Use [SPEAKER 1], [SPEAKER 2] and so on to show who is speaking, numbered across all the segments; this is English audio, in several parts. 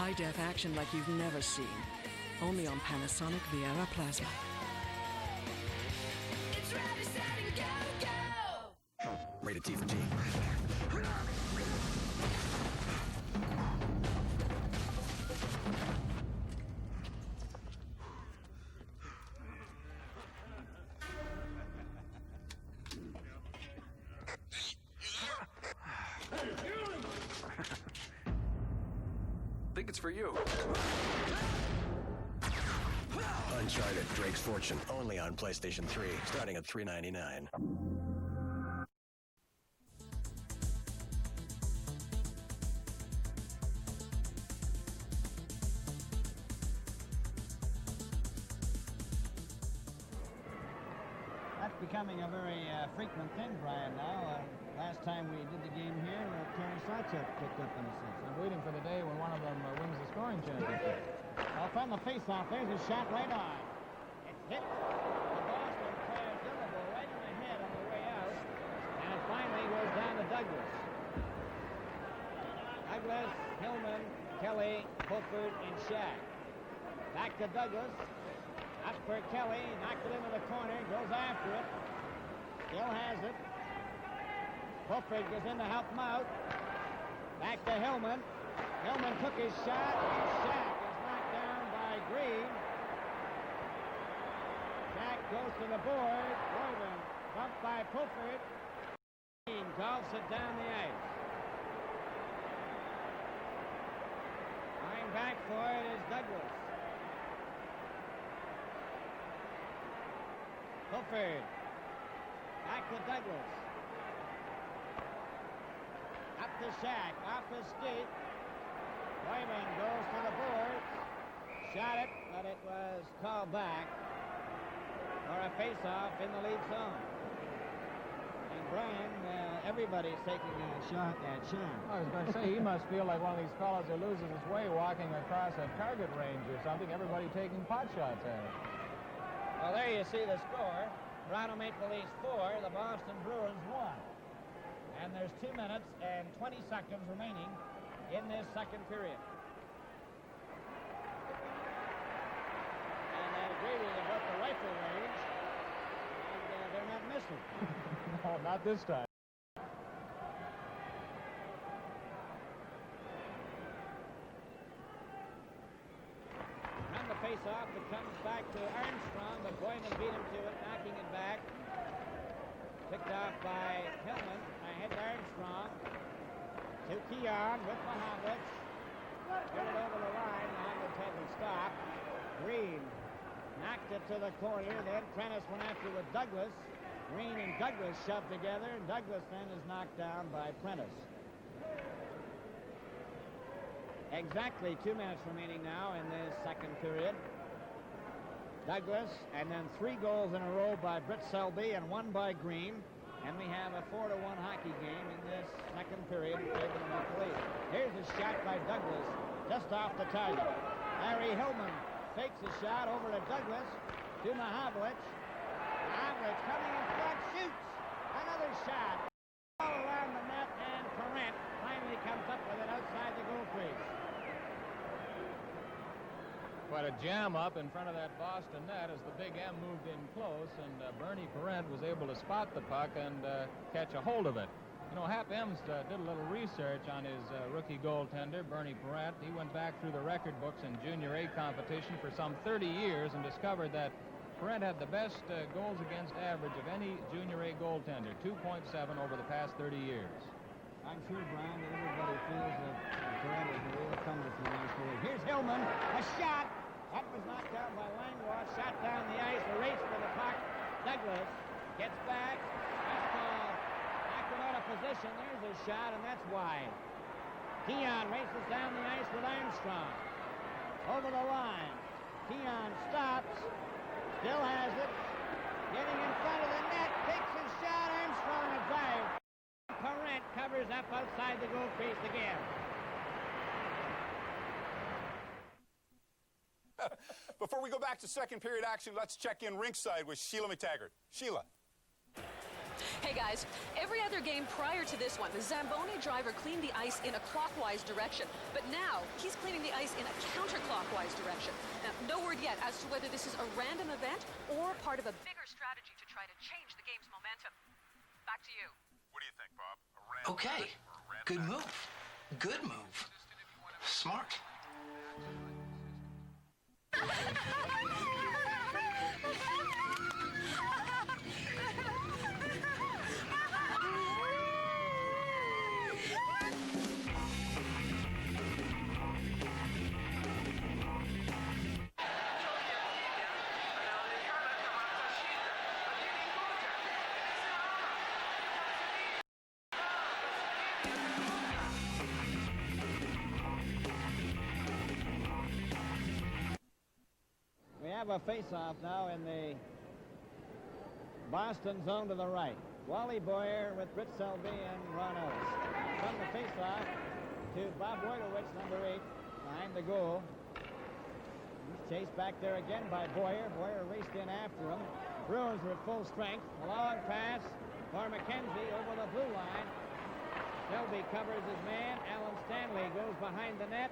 [SPEAKER 1] High-def action like you've never seen. Only on Panasonic Viera Plasma.
[SPEAKER 2] It's ready, set, and go, go!
[SPEAKER 3] Rated T for T.
[SPEAKER 4] Think it's for you.
[SPEAKER 3] Uncharted: Drake's Fortune, only on PlayStation 3, starting at $3.99.
[SPEAKER 5] That's becoming a very frequent thing, Brian, now. Last time we did the game here, Terry Sawchuk picked up an assist.
[SPEAKER 6] I'm waiting for the day when one of them wins the scoring championship.
[SPEAKER 5] Well, from the face-off, there's a shot right on. It's hit the Boston player's elbow right in the head on the way out, and it finally goes down to Douglas. Douglas, Hillman, Kelly, Fulford, and Shack. Back to Douglas. Up for Kelly, knocked it into the corner, goes after it. Still has it. Fulford goes in to help him out. Back to Hillman. Hillman took his shot, and Shack is knocked down by Green. Shack goes to the board. Boyden bumped by Fulford. Green golfs it down the ice. Going back for it is Douglas. Fulford. Back to Douglas. Up to Shack. Off his skate. Wyman goes to the boards. Shot it, but it was called back for a face-off in the lead zone. And Brian, everybody's taking a shot at Shack.
[SPEAKER 6] I was going to say, he must feel like one of these fellas who loses his way walking across a target range or something. Everybody taking pot shots at it.
[SPEAKER 5] Well, there you see the score. Toronto Maple Leafs 4, the Boston Bruins 1. And there's 2 minutes and 20 seconds remaining in this second period. And I agree with you about the rifle range. And they're not missing.
[SPEAKER 6] No, not this time.
[SPEAKER 5] Run the face-off. It comes back to Armstrong, but Boyman beat him to it, knocking it back. Picked off by Hillman. Ahead to Armstrong. To Keon with Mahovlich. Get it over the line. Mahovlich hasn't stopped. Green knocked it to the corner. Then Prentice went after with Douglas. Green and Douglas shoved together, and Douglas then is knocked down by Prentice. Exactly 2 minutes remaining now in this second period. Douglas, and then 3 goals in a row by Brit Selby and 1 by Green. And we have a 4-1 hockey game in this second period in favor of the Maple Leafs. Here's a shot by Douglas, just off the target. Larry Hillman fakes a shot over to Douglas, to Mahovlich. Mahovlich coming in front, shoots! Another shot. All around the net, and Parent finally comes up with it outside the goal crease.
[SPEAKER 6] Quite a jam up in front of that Boston net as the Big M moved in close, and Bernie Parent was able to spot the puck and catch a hold of it. You know, Hap Ems did a little research on his rookie goaltender, Bernie Parent. He went back through the record books in Junior A competition for some 30 years and discovered that Parent had the best goals against average of any Junior A goaltender, 2.7 over the past 30 years.
[SPEAKER 5] I'm sure, Brian, that everybody feels that Parent is the real comer from last year. Here's Hillman, a shot. That was knocked down by Langlois. Shot down the ice, a race for the puck. Douglas gets back. That's knocked him out of position. There's a shot, and that's wide. Keon races down the ice with Armstrong. Over the line. Keon stops. Still has it. Getting in front of the net. Takes his shot. Armstrong a dive. Parent covers up outside the goal crease again.
[SPEAKER 7] Before we go back to second period action, let's check in rinkside with Sheila McTaggart. Sheila. Hey guys, every other game prior to this one, the Zamboni driver cleaned the ice in a clockwise direction, but now he's cleaning the ice in a counterclockwise direction. Now, no word yet as to whether this is a random event or part of a bigger strategy to try to change the game's momentum. Back to you.
[SPEAKER 8] What do you think, Bob? A random
[SPEAKER 9] Okay,
[SPEAKER 8] event or a random
[SPEAKER 9] good
[SPEAKER 8] act?
[SPEAKER 9] move. Good move. Smart.
[SPEAKER 5] We have a face-off now in the Boston zone to the right. Wally Boyer with Brit Selby and Ron Ellis. From the face-off to Bob Wojtowicz, number 8, behind the goal. He's chased back there again by Boyer. Boyer raced in after him. Bruins are at full strength. A long pass for McKenzie over the blue line. Selby covers his man. Alan Stanley goes behind the net.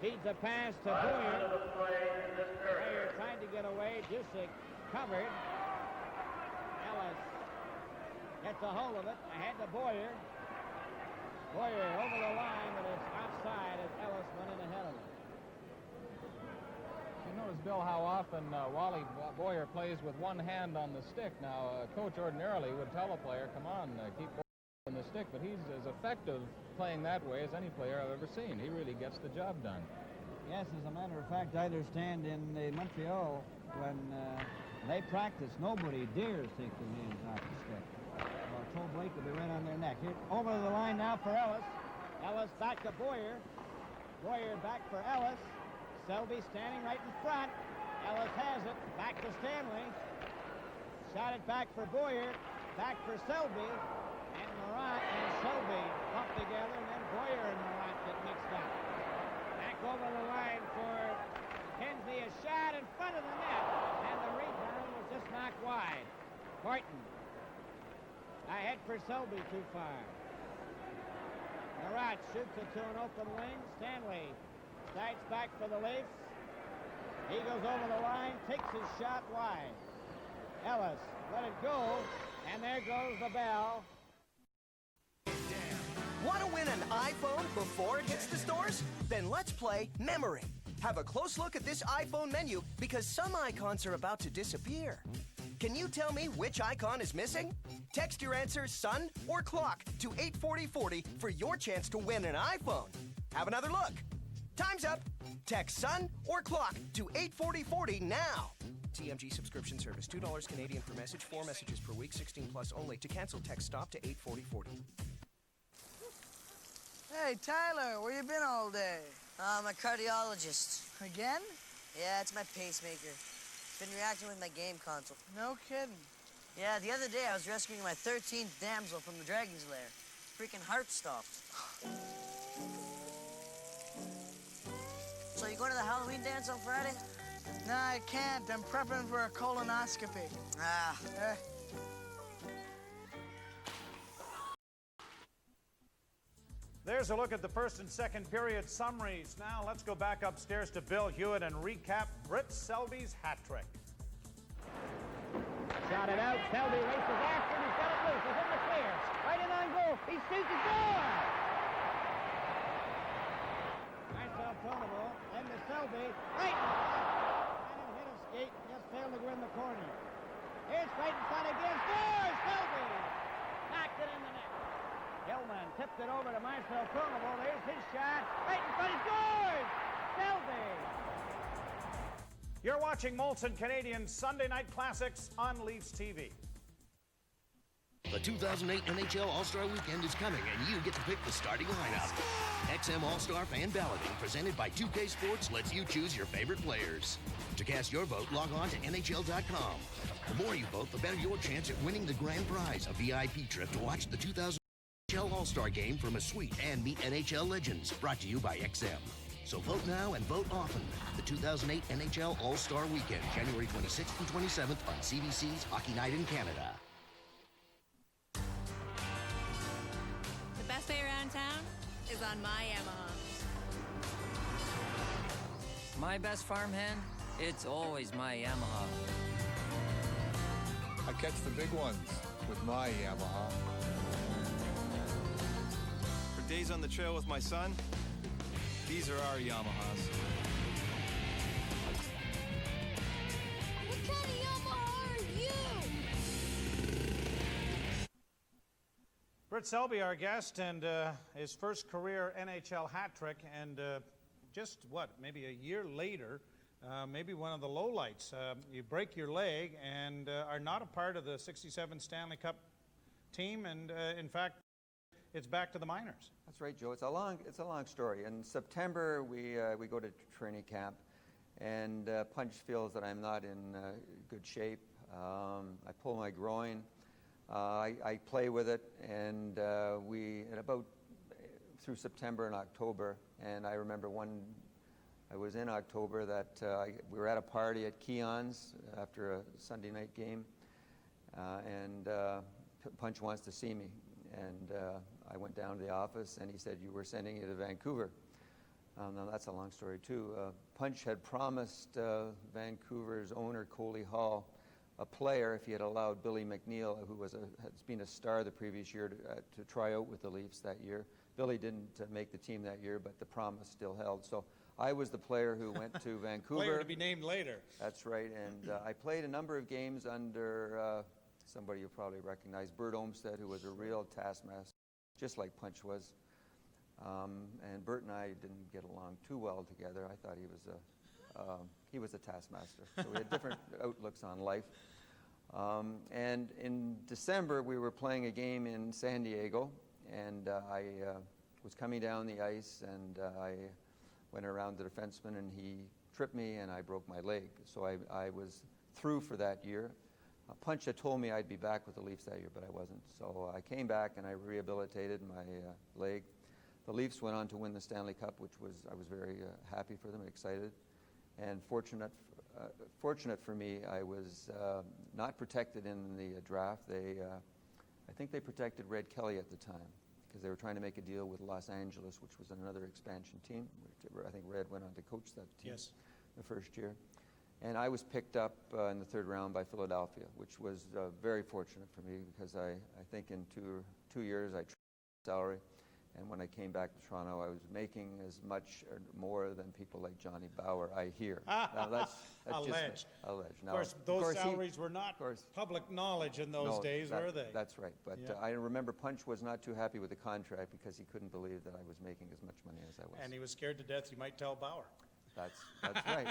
[SPEAKER 5] Feeds a pass to Boyer. Boyer tried to get away. Jusic covered. Ellis gets a hold of it. Ahead to Boyer. Boyer over the line, but it's offside as Ellis went in ahead of him.
[SPEAKER 6] You notice, Bill, how often Wally Boyer plays with one hand on the stick. Now, coach ordinarily would tell a player, come on, keep on the stick, but he's as effective playing that way as any player I've ever seen. He really gets the job done.
[SPEAKER 5] Yes, as a matter of fact, I understand in Montreal, when they practice, nobody dares take their hands off the stick. Well, Toe Blake will be right on their neck. Here, over the line now for Ellis. Ellis back to Boyer. Boyer back for Ellis. Selby standing right in front. Ellis has it. Back to Stanley. Shot it back for Boyer. Back for Selby. And Morant and Selby bump together, and then Boyer and Morant get mixed up. Back over the line for Kenzie. A shot in front of the net, and the rebound was just knocked wide. Horton. Ahead for Selby, too far. Morant shoots it to an open wing. Stanley starts back for the Leafs. He goes over the line, takes his shot wide. Ellis let it go, and there goes the bell.
[SPEAKER 10] Want to win an iPhone before it hits the stores? Then let's play Memory. Have a close look at this iPhone menu because some icons are about to disappear. Can you tell me which icon is missing? Text your answer, sun or clock, to 84040 for your chance to win an iPhone. Have another look. Time's up. Text sun or clock to 84040 now. TMG subscription service, $2 Canadian per message, 4 messages per week, 16 plus only. To cancel, text stop to 84040.
[SPEAKER 11] Hey, Tyler, where you been all day?
[SPEAKER 12] I'm a cardiologist.
[SPEAKER 11] Again?
[SPEAKER 12] Yeah, it's my pacemaker. It's been reacting with my game console.
[SPEAKER 11] No kidding.
[SPEAKER 12] Yeah, the other day I was rescuing my 13th damsel from the dragon's lair. Freaking heart stopped. So you going to the Halloween dance on Friday?
[SPEAKER 11] No, I can't. I'm prepping for a colonoscopy.
[SPEAKER 12] Ah.
[SPEAKER 13] There's a look at the first and second period summaries. Now let's go back upstairs to Bill Hewitt and recap Brit Selby's hat trick.
[SPEAKER 5] Shot it out. Selby races after him. He's got it loose. He's in the clear. Right in on goal. He shoots the goal. Marcel Pronovo. Then to Selby. Right. Trying to hit a skate. Just failed to go in the corner. Here's right in front again. Scores! Selby. Knocked it in the net. Hillman tipped it over to Marcel Pronovo. There's his shot. Right in front. He scores! Selby.
[SPEAKER 13] You're watching Molson Canadian's Sunday Night Classics on Leafs TV.
[SPEAKER 14] The 2008 NHL All-Star Weekend is coming, and you get to pick the starting lineup. XM All-Star Fan Balloting, presented by 2K Sports, lets you choose your favorite players. To cast your vote, log on to NHL.com. The more you vote, the better your chance at winning the grand prize, a VIP trip to watch the 2000 NHL All-Star Game from a suite and meet NHL legends. Brought to you by XM. So vote now and vote often. The 2008 NHL All-Star Weekend, January 26th and 27th on CBC's Hockey Night in Canada.
[SPEAKER 15] pay around town is on my Yamaha.
[SPEAKER 16] My best farmhand? It's always my Yamaha.
[SPEAKER 17] I catch the big ones with my Yamaha.
[SPEAKER 18] For days on the trail with my son, these are our Yamahas.
[SPEAKER 2] What kind of Yamaha are you?
[SPEAKER 13] Brit Selby, our guest, and his first career NHL hat trick, and just what, maybe a year later, maybe one of the lowlights. You break your leg and are not a part of the '67 Stanley Cup team, and in fact, it's back to the minors.
[SPEAKER 19] That's right, Joe. It's a long story. In September, we go to training camp, and Punch feels that I'm not in good shape. I pull my groin. I play with it, and about through September and October, and I remember I was in October that we were at a party at Keon's after a Sunday night game, and Punch wants to see me, and I went down to the office, and he said, "You were sending you to Vancouver." Now that's a long story too. Punch had promised Vancouver's owner, Coley Hall, a player if he had allowed Billy McNeil, who has been a star the previous year, to try out with the Leafs that year. Billy didn't make the team that year, but the promise still held. So I was the player who went to Vancouver.
[SPEAKER 13] Player to be named later.
[SPEAKER 19] That's right, and I played a number of games under somebody you probably recognize, Bert Olmsted, who was a real taskmaster, just like Punch was. And Bert and I didn't get along too well together. I thought he was a taskmaster. So we had different outlooks on life. And in December, we were playing a game in San Diego, and I was coming down the ice, and I went around the defenseman, and he tripped me, and I broke my leg. So I was through for that year. Punch had told me I'd be back with the Leafs that year, but I wasn't. So I came back, and I rehabilitated my leg. The Leafs went on to win the Stanley Cup, which I was very happy for them, excited. And fortunate for me, I was not protected in the draft. I think they protected Red Kelly at the time because they were trying to make a deal with Los Angeles, which was another expansion team. I think Red went on to coach that team the first year. And I was picked up in the third round by Philadelphia, which was very fortunate for me because I think in two years I tripled my salary. And when I came back to Toronto, I was making as much or more than people like Johnny Bauer, I hear. Now that's
[SPEAKER 13] alleged.
[SPEAKER 19] Alleged.
[SPEAKER 13] Now, of course, salaries were not public knowledge in those days, were they?
[SPEAKER 19] That's right. But I remember Punch was not too happy with the contract because he couldn't believe that I was making as much money as I was.
[SPEAKER 13] And he was scared to death you might tell Bauer.
[SPEAKER 19] That's right.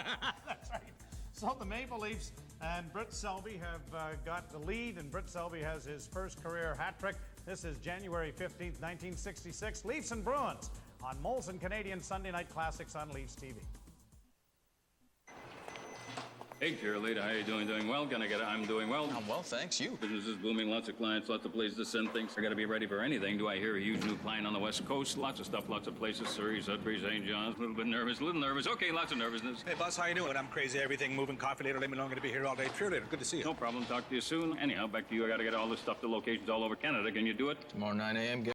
[SPEAKER 13] That's right. So the Maple Leafs and Brit Selby have got the lead, and Brit Selby has his first career hat trick. This is January 15th, 1966. Leafs and Bruins on Molson Canadian Sunday Night Classics on Leafs TV.
[SPEAKER 20] Hey, cheerleader, how you doing? Doing well? I'm doing well.
[SPEAKER 21] I'm well, thanks. You?
[SPEAKER 20] Business is booming. Lots of clients, lots of places to send things. I got to be ready for anything. Do I hear a huge new client on the West Coast? Lots of stuff, lots of places. Surrey, Sudbury, St. John's. A little bit nervous, Okay, lots of nervousness.
[SPEAKER 8] Hey, boss, how you doing? I'm crazy. Everything moving. Coffee later. Let me know. I'm going to be here all day. Cheerleader, good to see you.
[SPEAKER 20] No problem. Talk to you soon. Anyhow, back to you. I got to get all this stuff to locations all over Canada. Can you do it?
[SPEAKER 21] Tomorrow 9 a.m.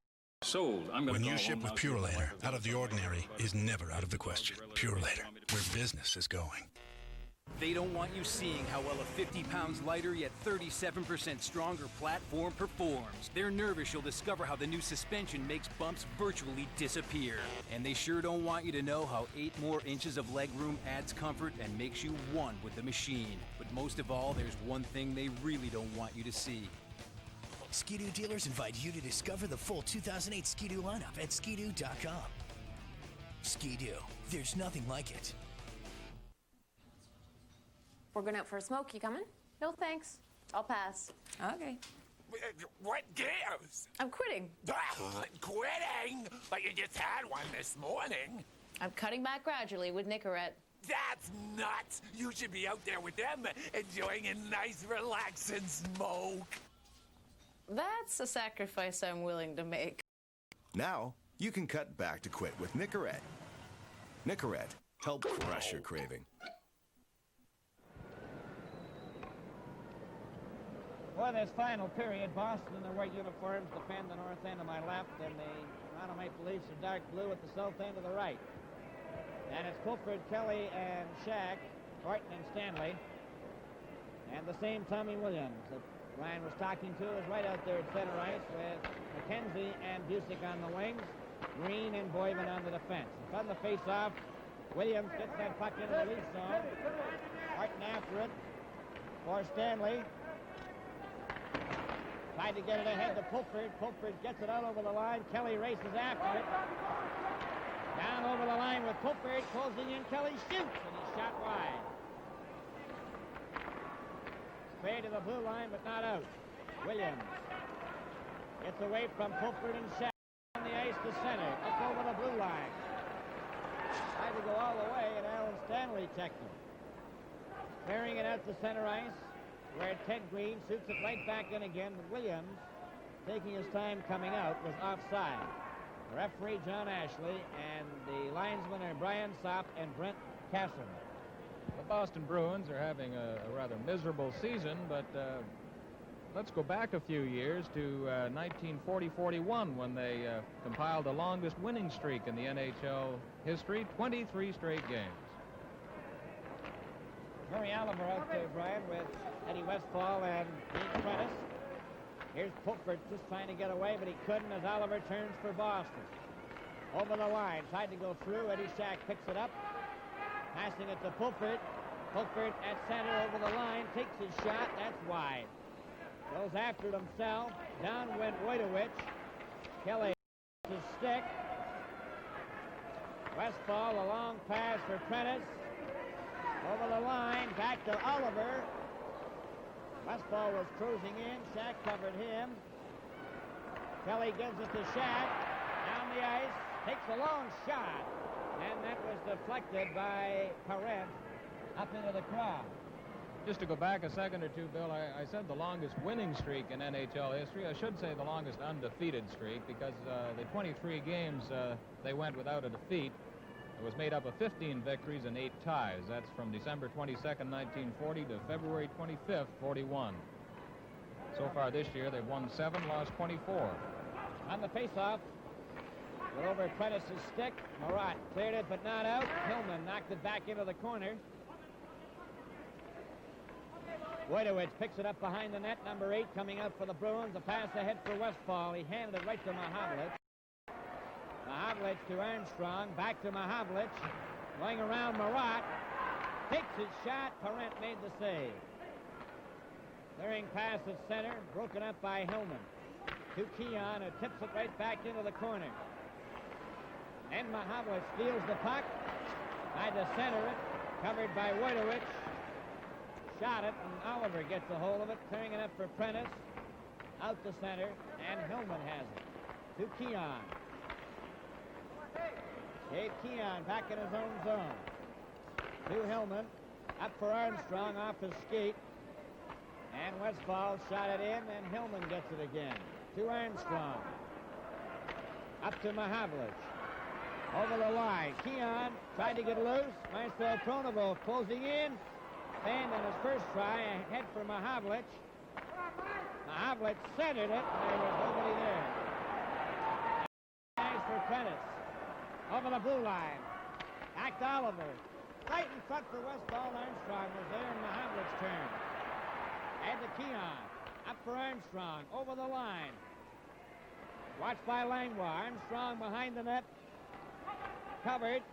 [SPEAKER 20] Sold. I'm going to
[SPEAKER 22] When you ship with Purelator, out of the ordinary is never out of the question. Purelator, where business is going.
[SPEAKER 23] They don't want you seeing how well a 50 pounds lighter yet 37% stronger platform performs. They're nervous you'll discover how the new suspension makes bumps virtually disappear. And they sure don't want you to know how 8 more inches of legroom adds comfort and makes you one with the machine. But most of all, there's one thing they really don't want you to see.
[SPEAKER 24] Ski-Doo dealers invite you to discover the full 2008 Ski-Doo lineup at skidoo.com. Ski-Doo, there's nothing like it.
[SPEAKER 25] We're going out for a smoke. You coming? No, thanks. I'll pass. Okay.
[SPEAKER 26] What gives?
[SPEAKER 25] I'm quitting.
[SPEAKER 26] Quitting? But you just had one this morning.
[SPEAKER 25] I'm cutting back gradually with Nicorette.
[SPEAKER 26] That's nuts. You should be out there with them, enjoying a nice, relaxing smoke.
[SPEAKER 25] That's a sacrifice I'm willing to make.
[SPEAKER 27] Now, you can cut back to quit with Nicorette. Nicorette, help crush your craving.
[SPEAKER 5] For this final period, Boston in their white uniforms defend the north end of my left, and the Toronto Maple Leafs are dark blue at the south end of the right. And it's Pulford, Kelly, and Shack, Horton and Stanley, and the same Tommy Williams that Ryan was talking to is right out there at center ice with McKenzie and Busick on the wings, Green and Boyven on the defense. And from the face-off, Williams gets that puck into the Leaf zone. Horton after it for Stanley. Tried to get it ahead to Pulford. Pulford gets it out over the line. Kelly races after it. Down over the line with Pulford. Closing in. Kelly shoots, and he's shot wide. Straight to the blue line, but not out. Williams gets away from Pulford and Shack on the ice to center. Up over the blue line. Tried to go all the way, and Alan Stanley checked him. Clearing it out to center ice, where Ted Green shoots it right back in again. But Williams, taking his time coming out, was offside. The referee, John Ashley, and the linesmen are Brian Sopp and Brent Casson.
[SPEAKER 1] The Boston Bruins are having a rather miserable season, but let's go back a few years to 1940-41 when they compiled the longest winning streak in the NHL history, 23 straight games.
[SPEAKER 5] Murray Oliver out there, Brian, with Eddie Westfall and Dean Prentice. Here's Pulford just trying to get away, but he couldn't as Oliver turns for Boston. Over the line, tried to go through. Eddie Shack picks it up. Passing it to Pulford. Pulford at center over the line. Takes his shot. That's wide. Goes after it himself. Down went Wojtowicz. Kelly his stick. Westfall, a long pass for Prentice. Over the line. Back to Oliver. Westfall was cruising in. Shack covered him. Kelly gives it to Shack. Down the ice. Takes a long shot. And that was deflected by Parent up into the crowd.
[SPEAKER 1] Just to go back a second or two, Bill, I said the longest winning streak in NHL history. I should say the longest undefeated streak because the 23 games they went without a defeat. It was made up of 15 victories and 8 ties. That's from December 22nd, 1940 to February 25th, 41. So far this year, they've won 7, lost 24.
[SPEAKER 5] On the faceoff, went over Prentice's stick. Marat cleared it, but not out. Hillman knocked it back into the corner. Wojtowicz picks it up behind the net. Number 8 coming out for the Bruins. A pass ahead for Westfall. He handed it right to Mahavlich. Mahavlich to Armstrong. Back to Mahavlich. Going around Marat. Takes his shot. Parent made the save. Clearing pass at center. Broken up by Hillman. To Keon, who tips it right back into the corner. And Mahavlich steals the puck. Tried to center it. Covered by Wojtowicz. Shot it, and Oliver gets a hold of it. Clearing it up for Prentice. Out to center, and Hillman has it. To Keon. Dave Keon back in his own zone. To Hillman. Up for Armstrong off his skate. And Westfall shot it in, and Hillman gets it again. To Armstrong. Up to Mahavlich. Over the line. Keon tried to get loose. Marcel Pronovost closing in. And on his first try, ahead for Mahavlich. Mahavlich centered it, and there was nobody there. Nice for Prentice. Over the blue line. Back to Oliver. Right in front for Westfall. Armstrong was there, and Mahavlich's turn. And to Keon. Up for Armstrong. Over the line. Watched by Langlois. Armstrong behind the net. Covered.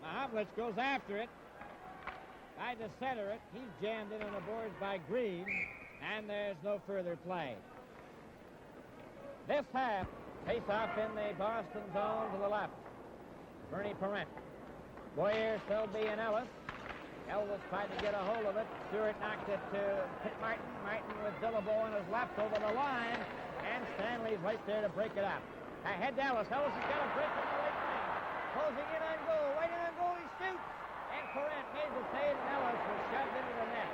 [SPEAKER 5] Mahavlich goes after it. Tried to center it. He's jammed in on the boards by Green. And there's no further play. This half, face off in the Boston zone to the left. Bernie Parent. Boyer, Selby, and Ellis. Ellis tried to get a hold of it. Stewart knocked it to Martin. Martin with Dillabo on his left over the line. And Stanley's right there to break it up. Ahead to Ellis. Ellis has got a break on the right wing. Closing in on goal. Right in on goal. He shoots. And Parent made the save, and Ellis was shoved into the net.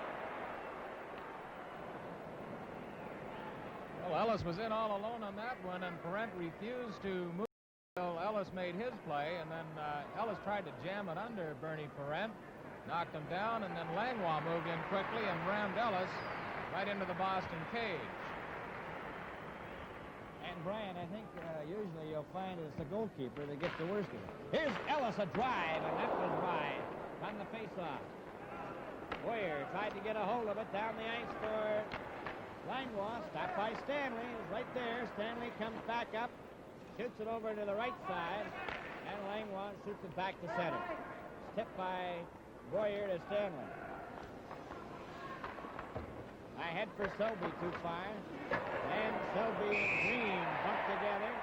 [SPEAKER 1] Well, Ellis was in all alone on that one, and Parent refused to move until Ellis made his play, and then Ellis tried to jam it under Bernie Parent, knocked him down, and then Langlois moved in quickly and rammed Ellis right into the Boston cage.
[SPEAKER 5] And Brian, I think usually you'll find it's the goalkeeper that gets the worst of it. Here's Ellis, a drive, and that was wide on the face-off. Boyer tried to get a hold of it down the ice for Langlois. Stopped by Stanley. It was right there. Stanley comes back up, shoots it over to the right side, and Langlois shoots it back to center. Tipped by Boyer to Stanley. Ahead for Selby too far. And Selby and Green bump together.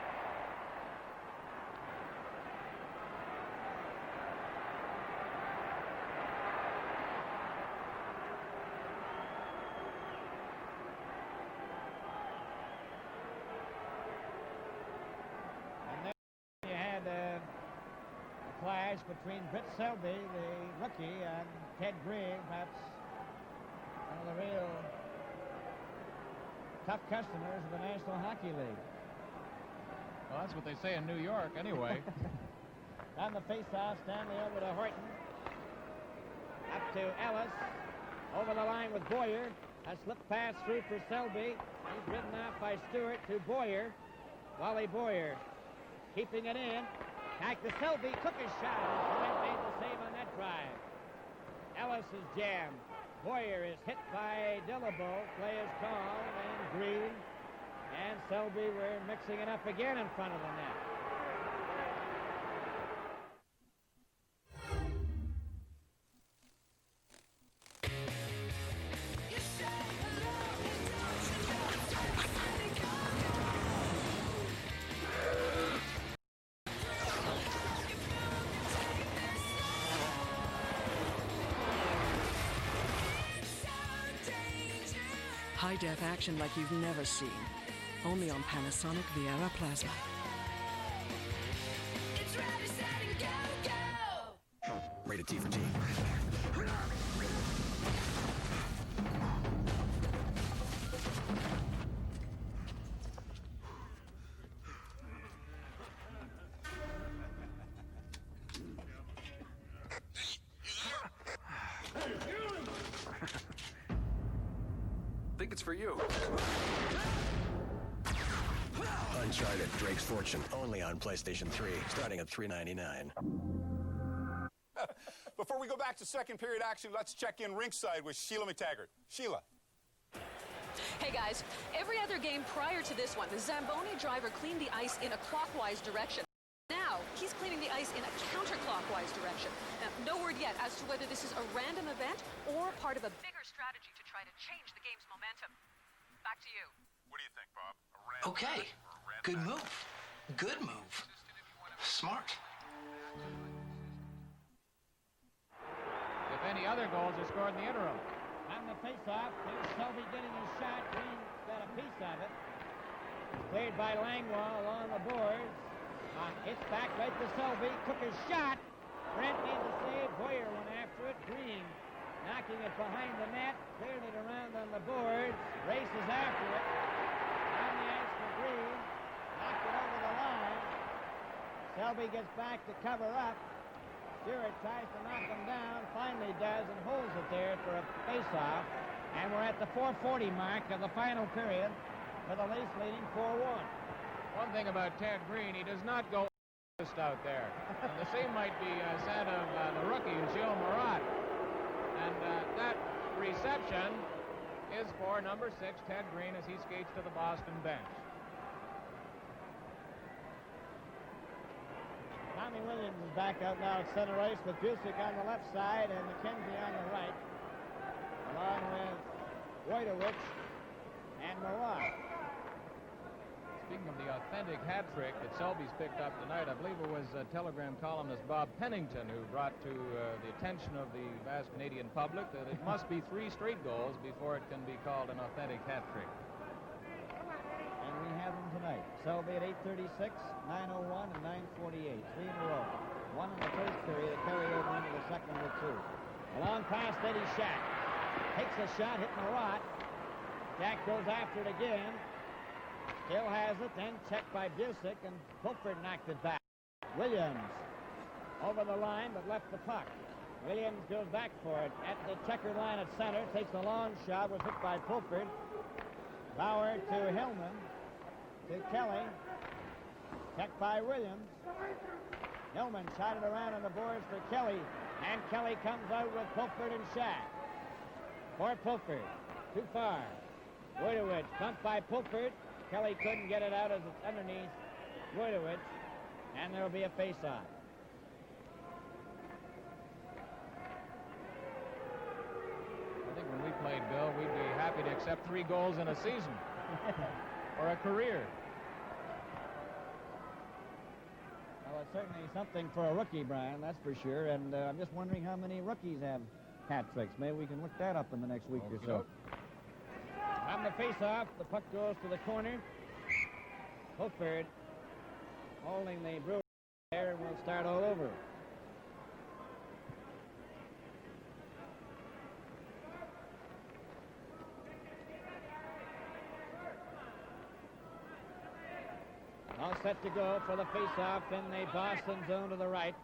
[SPEAKER 5] And then you had a clash between Brit Selby, the rookie, and Ted Green, perhaps one of the real tough customers of the National Hockey League.
[SPEAKER 1] Well, that's what they say in New York, anyway.
[SPEAKER 5] Down the face-off, Stanley over to Horton. Up to Ellis. Over the line with Boyer. A slip pass through for Selby. He's ridden off by Stewart to Boyer. Wally Boyer keeping it in. Back to Selby. Took his shot. And made the save on that drive. Ellis is jammed. Boyer is hit by Dillabo. Play is called, and Green and Selby were mixing it up again in front of the net.
[SPEAKER 3] High-def action like you've never seen. Only on Panasonic Viera Plasma.
[SPEAKER 2] It's ready, set, and go, go!
[SPEAKER 27] Rated T for T.
[SPEAKER 18] Think it's for you.
[SPEAKER 27] Uncharted: Drake's Fortune, only on PlayStation 3, starting at $3.99.
[SPEAKER 4] Before we go back to second period action, let's check in ringside with Sheila McTaggart. Sheila.
[SPEAKER 6] Hey guys, every other game prior to this one, the Zamboni driver cleaned the ice in a clockwise direction. Now, he's cleaning the ice in a counterclockwise direction. No word yet as to whether this is a random event or part of a bigger strategy to try to change the game's momentum. Back to you.
[SPEAKER 4] What do you think, Bob?
[SPEAKER 7] Okay. Good move. Good move. Smart.
[SPEAKER 1] If any other goals are scored in the interim.
[SPEAKER 5] On the face-off, here's Selby getting his shot. Green got a piece of it. Cleared by Langlois along the boards. It's back right to Selby. Took his shot. Brent made the save. Boyer went after it. Green knocking it behind the net. Cleared it around on the boards. Races after it. On the ice for Green. Knocked it over the line. Selby gets back to cover up. Stewart tries to knock him down. Finally does and holds it there for a face-off. And we're at the 4:40 mark of the final period with the Leafs leading 4-1.
[SPEAKER 1] One thing about Ted Green, he does not go out there. And the same might be said of the rookie, Gilles Marat. And that reception is for number 6, Ted Green, as he skates to the Boston bench.
[SPEAKER 5] Tommy Williams is back out now at center ice with Busick on the left side and McKenzie on the right, along with Wojtowicz and Marat.
[SPEAKER 1] Speaking of the authentic hat trick that Selby's picked up tonight, I believe it was Telegram columnist Bob Pennington who brought to the attention of the vast Canadian public that it must be 3 straight goals before it can be called an authentic hat trick.
[SPEAKER 5] And we have them tonight. Selby at 8:36, 9:01, and 9:48. 3 in a row. 1 in the first period, a carry over into the second with 2. A long pass, Eddie Shack. Takes a shot, hit Marat. Jack goes after it again. Still has it, then checked by Busick, and Fulford knocked it back. Williams over the line, but left the puck. Williams goes back for it at the checkered line at center, takes a long shot, was hit by Fulford. Bauer to Hillman. to Kelly. Checked by Williams. Hillman shot it around on the boards for Kelly. And Kelly comes out with Pulford and Shack. For Pulford. Too far. Wojtowicz bumped by Pulford. Kelly couldn't get it out as it's underneath Wojtowicz. And there'll be a face-off.
[SPEAKER 1] I think when we played, Bill, we'd be happy to accept 3 goals in a season. Or a career.
[SPEAKER 5] Well, it's certainly something for a rookie, Brian, that's for sure. And I'm just wondering how many rookies have hat tricks. Maybe we can look that up in the next week or so. On the face-off, the puck goes to the corner. Pulford holding the Brewer there, and we'll start all over. All set to go for the face-off in the Boston zone to the right.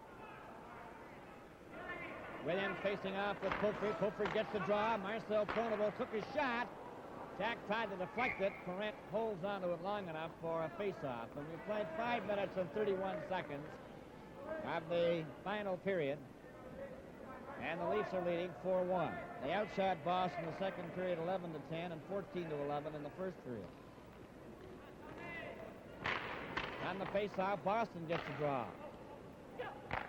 [SPEAKER 5] Williams facing off with Pulford. Pulford gets the draw. Marcel Pronovo took his shot. Jack tried to deflect it. Perrant holds onto it long enough for a face-off. And we've played 5 minutes and 31 seconds of the final period. And the Leafs are leading 4-1. They outshot Boston in the second period 11-10 and 14-11 in the first period. On the face-off, Boston gets a draw.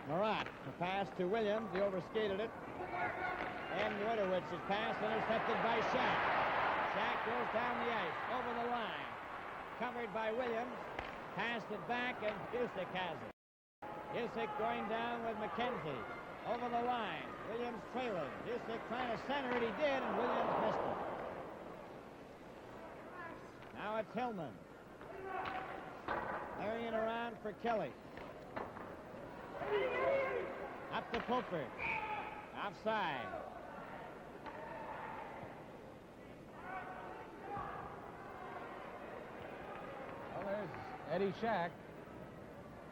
[SPEAKER 5] Marat, the pass to Williams. He overskated it. And Wojtowicz's pass intercepted by Shack. Shack goes down the ice, over the line. Covered by Williams. Passed it back, and Busick has it. Busick going down with McKenzie. Over the line. Williams trailing. Busick trying to center it. He did, and Williams missed it. Now it's Hillman. Carrying around for Kelly. Up to Pulford. Offside.
[SPEAKER 1] Well, there's Eddie Shack.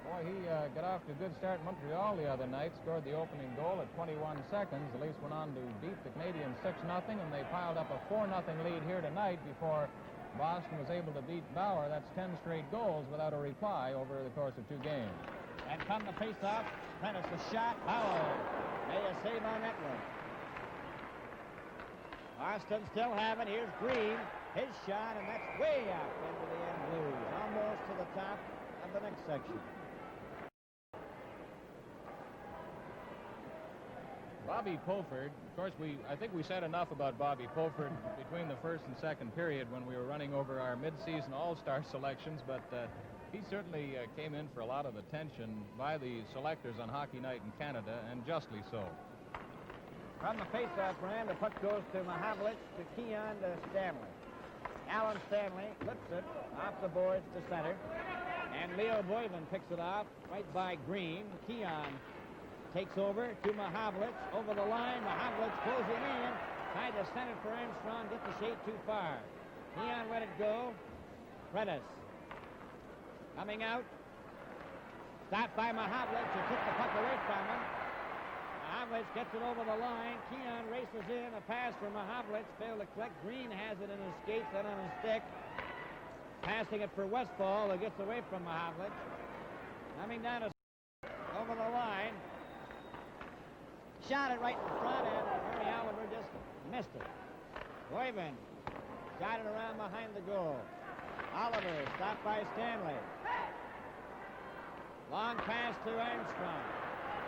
[SPEAKER 1] Boy, he got off to a good start in Montreal the other night, scored the opening goal at 21 seconds. The Leafs went on to beat the Canadiens 6-0, and they piled up a 4-0 lead here tonight before Boston was able to beat Bauer. That's 10 straight goals without a reply over the course of 2 games.
[SPEAKER 5] And from the face-off, Prentice a shot. Bauer made a save on that one. Boston still have it. Here's Green. His shot, and that's way out into the end blues. Almost to the top of the next section.
[SPEAKER 1] Bobby Pulford, of course, I think we said enough about Bobby Pulford between the first and second period when we were running over our mid-season all-star selections, but he certainly came in for a lot of attention by the selectors on Hockey Night in Canada, and justly so.
[SPEAKER 5] From the face-off, Brand, the puck goes to Mahavlich, to Keon, to Stanley. Alan Stanley flips it off the boards to center, and Leo Boylan picks it off right by Green. Keon takes over to Mahavlich, over the line. Mahavlich closing in, tried to center for Armstrong, get the shade too far. Keon let it go. Prentice coming out. Stopped by Mahavlich, who took the puck away from him. Mahavlich gets it over the line. Keon races in. A pass for Mahavlich. Failed to collect. Green has it in his skates and on his stick. Passing it for Westfall, who gets away from Mahavlich. Coming down over the line. Shot it right in front, and Murray Oliver just missed it. Boyman got it around behind the goal. Oliver stopped by Stanley. Long pass to Armstrong.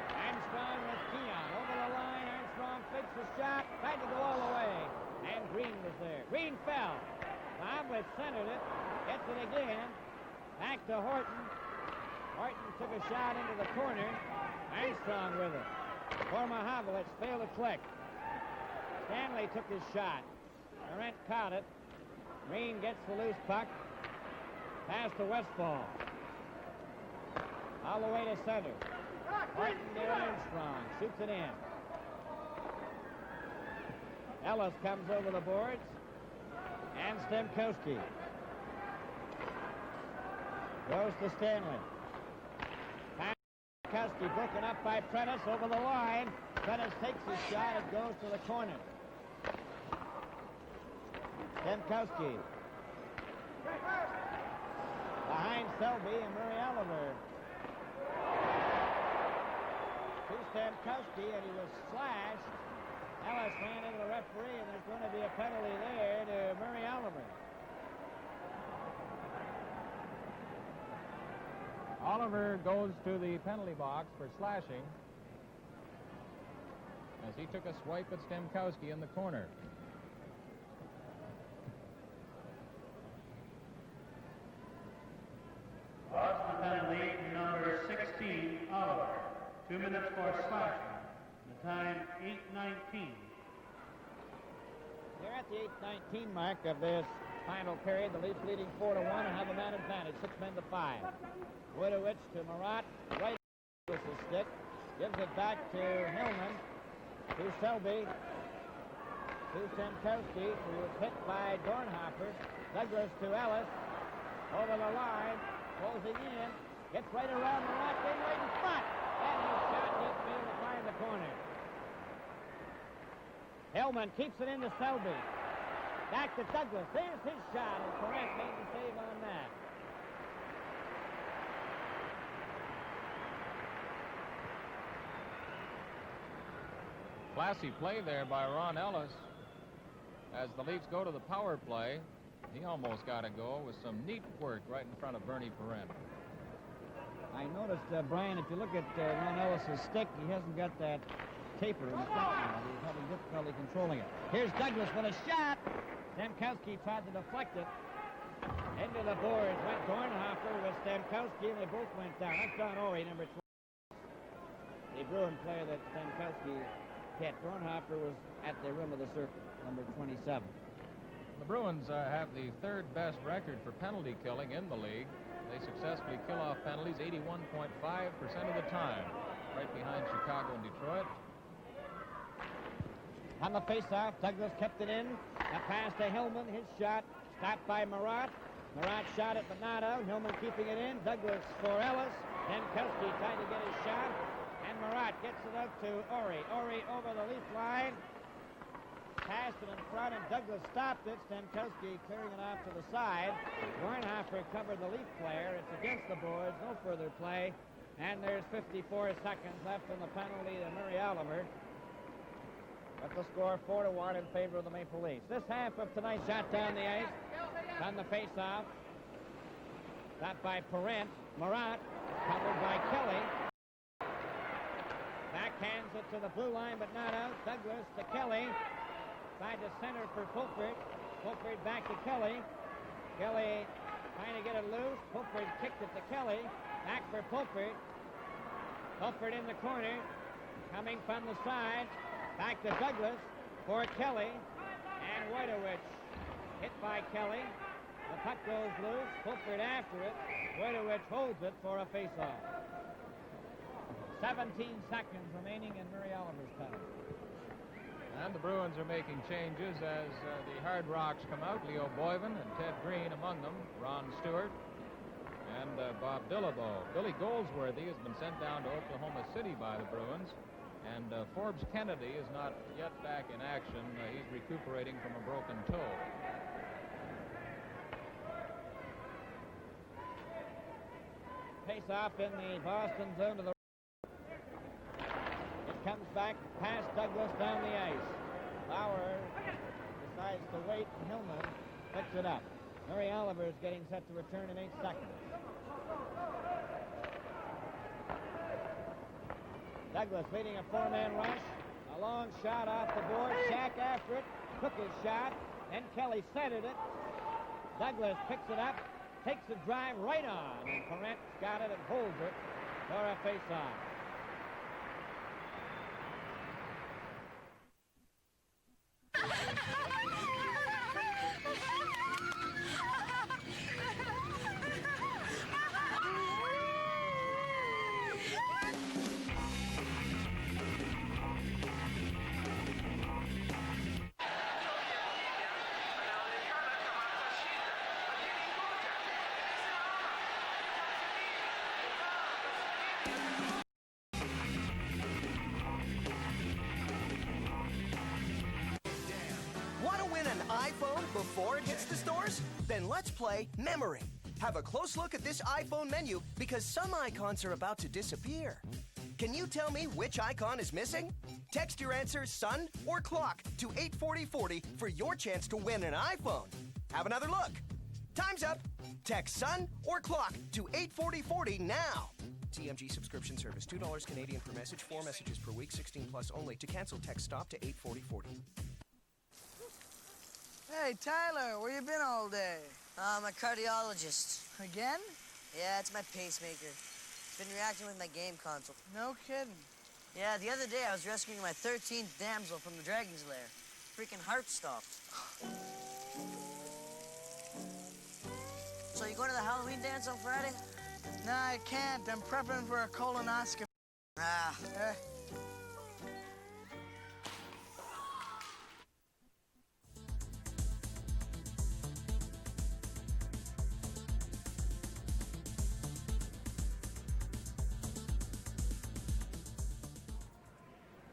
[SPEAKER 5] Armstrong with Keon over the line. Armstrong fakes the shot, tried to go all the way, and Green was there. Green fell. Mahavlich centered it, gets it again. Back to Horton. Horton took a shot into the corner. Armstrong with it. For Mahavlich, failed to click. Stanley took his shot. Laurent caught it. Green gets the loose puck. Pass to Westfall. All the way to center. Horton to Armstrong. Shoots it in. Ellis comes over the boards. And Stemkowski. Goes to Stanley. Stemkowski broken up by Prentice over the line. Prentice takes his shot. It goes to the corner. Stemkowski. behind Selby and Murray Oliver. To Stamkowski, and he was slashed. Ellis ran into the referee, and there's going to be a penalty there to Murray Oliver.
[SPEAKER 1] Oliver goes to the penalty box for slashing as he took a swipe at Stamkowski in the corner.
[SPEAKER 9] Boston penalty number 16, Oliver. 2 minutes for slashing. The time 8:19.
[SPEAKER 5] They're at the 8:19 mark of this final period. The Leafs leading 4-1 and have a man advantage, 6 men to 5. Wojtowicz to Marat, right with the stick, gives it back to Hillman, to Selby, to Stamkowski, who was hit by Dornhofer. Douglas to Ellis, over the line, closing in, gets right around Marat, in right in front, and his shot gets failed to find the corner. Hillman keeps it into Selby. Back to Douglas. There's his shot, and Perrette made the save on that.
[SPEAKER 1] Classy play there by Ron Ellis. As the Leafs go to the power play, he almost got a goal with some neat work right in front of Bernie Perrette.
[SPEAKER 5] I noticed, Brian, if you look at Ron Ellis' stick, he hasn't got that taper in the front now. He's having difficulty controlling it. Here's Douglas with a shot. Stamkowski tried to deflect it. Into the boards went Dornhofer with Stamkowski, and they both went down. That's Don Orey, number 12. The Bruin player that Stamkowski hit. Dornhofer was at the rim of the circle, number 27.
[SPEAKER 1] The Bruins have the third best record for penalty killing in the league. They successfully kill off penalties 81.5% of the time, right behind Chicago and Detroit.
[SPEAKER 5] On the face-off, Douglas kept it in. A pass to Hillman. His shot stopped by Marat. Marat shot it, but not out. Hillman keeping it in. Douglas for Ellis. Stamkowski trying to get his shot. And Marat gets it up to Orey. Orey over the Leaf line. Passed it in front, and Douglas stopped it. Stamkowski clearing it off to the side. Dornhofer covered the Leaf player. It's against the boards. No further play. And there's 54 seconds left on the penalty to Murray Oliver. But the score 4-1 in favor of the Maple Leafs. This half of tonight's shot down the ice. On the face-off. Stopped by Perrette. Marat covered by Kelly. Backhands it to the blue line, but not out. Douglas to Kelly. Tried to center for Fulford. Fulford back to Kelly. Kelly trying to get it loose. Fulford kicked it to Kelly. Back for Fulford. Fulford in the corner. Coming from the side. Back to Douglas for Kelly. And Wojtowicz hit by Kelly. The puck goes loose. Fulford after it. Wojtowicz holds it for a face-off. 17 seconds remaining in Murray Oliver's penalty.
[SPEAKER 1] And the Bruins are making changes as the Hard Rocks come out. Leo Boyven and Ted Green among them. Ron Stewart and Bob Dillabow. Billy Goldsworthy has been sent down to Oklahoma City by the Bruins. And Forbes Kennedy is not yet back in action. He's recuperating from a broken toe.
[SPEAKER 5] Face off in the Boston zone to the comes back past Douglas down the ice. Lauer decides to wait. Hillman picks it up. Murray Oliver is getting set to return in 8 seconds. Douglas leading a 4-man rush. A long shot off the board. Shack after it. Took his shot. And Kelly centered it. Douglas picks it up. Takes the drive right on. And Perrette got it and holds it for a face-off.
[SPEAKER 24] Want to win an iPhone before it hits the stores? Then let's play Memory.
[SPEAKER 10] Have a close look at this iPhone menu because some icons are about to disappear. Can you tell me which icon is missing? Text your answer, sun or clock, to 84040 for your chance to win an iPhone. Have another look. Time's up. Text sun or clock to 84040 now. TMG subscription service, $2 Canadian per message, 4 messages per week, 16 plus only. To cancel, text stop to 84040.
[SPEAKER 11] Hey, Tyler, where you been all day?
[SPEAKER 12] I'm a cardiologist.
[SPEAKER 11] Again?
[SPEAKER 12] Yeah, it's my pacemaker. It's been reacting with my game console.
[SPEAKER 11] No kidding.
[SPEAKER 12] Yeah, the other day I was rescuing my 13th damsel from the dragon's lair. Freaking heart stopped. So you going to the Halloween dance on Friday?
[SPEAKER 11] No, I can't. I'm prepping for a colonoscopy.
[SPEAKER 12] Ah.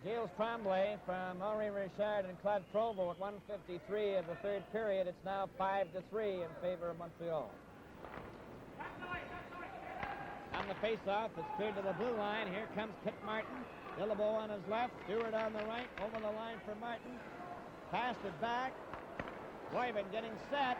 [SPEAKER 5] Gilles Tremblay from Henri Richard and Claude Provo at 1:53 of the third period. It's now 5-3 in favor of Montreal. On the face-off, it's cleared to the blue line. Here comes Kit Martin. Dillabeau on his left, Stewart on the right. Over the line for Martin. Passed it back. Boyven getting set.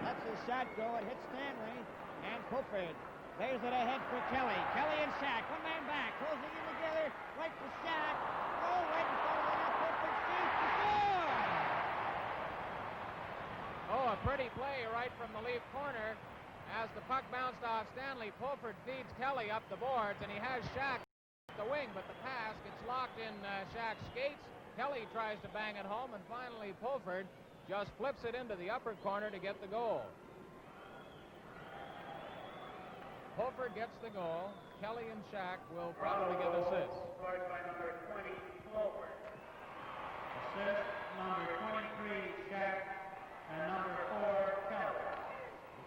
[SPEAKER 5] Lets his shot go. It hits Stanley. And Poupard clears it ahead for Kelly. Kelly and Shack. One man back. Closing in together. Right to Shack. Oh, right in front of the net. Poupard shoots to score.
[SPEAKER 1] Oh, a pretty play right from the leaf corner. As the puck bounced off Stanley, Poupard feeds Kelly up the boards, and he has Shack at the wing, but the pass gets locked in Shack's skates. Kelly tries to bang it home, and finally Poupard just flips it into the upper corner to get the goal. Poupard gets the goal. Kelly and Shack will probably get assists.
[SPEAKER 9] Scored by number 20, Clover. Assist number 23, Shack, and number 4, Kelly.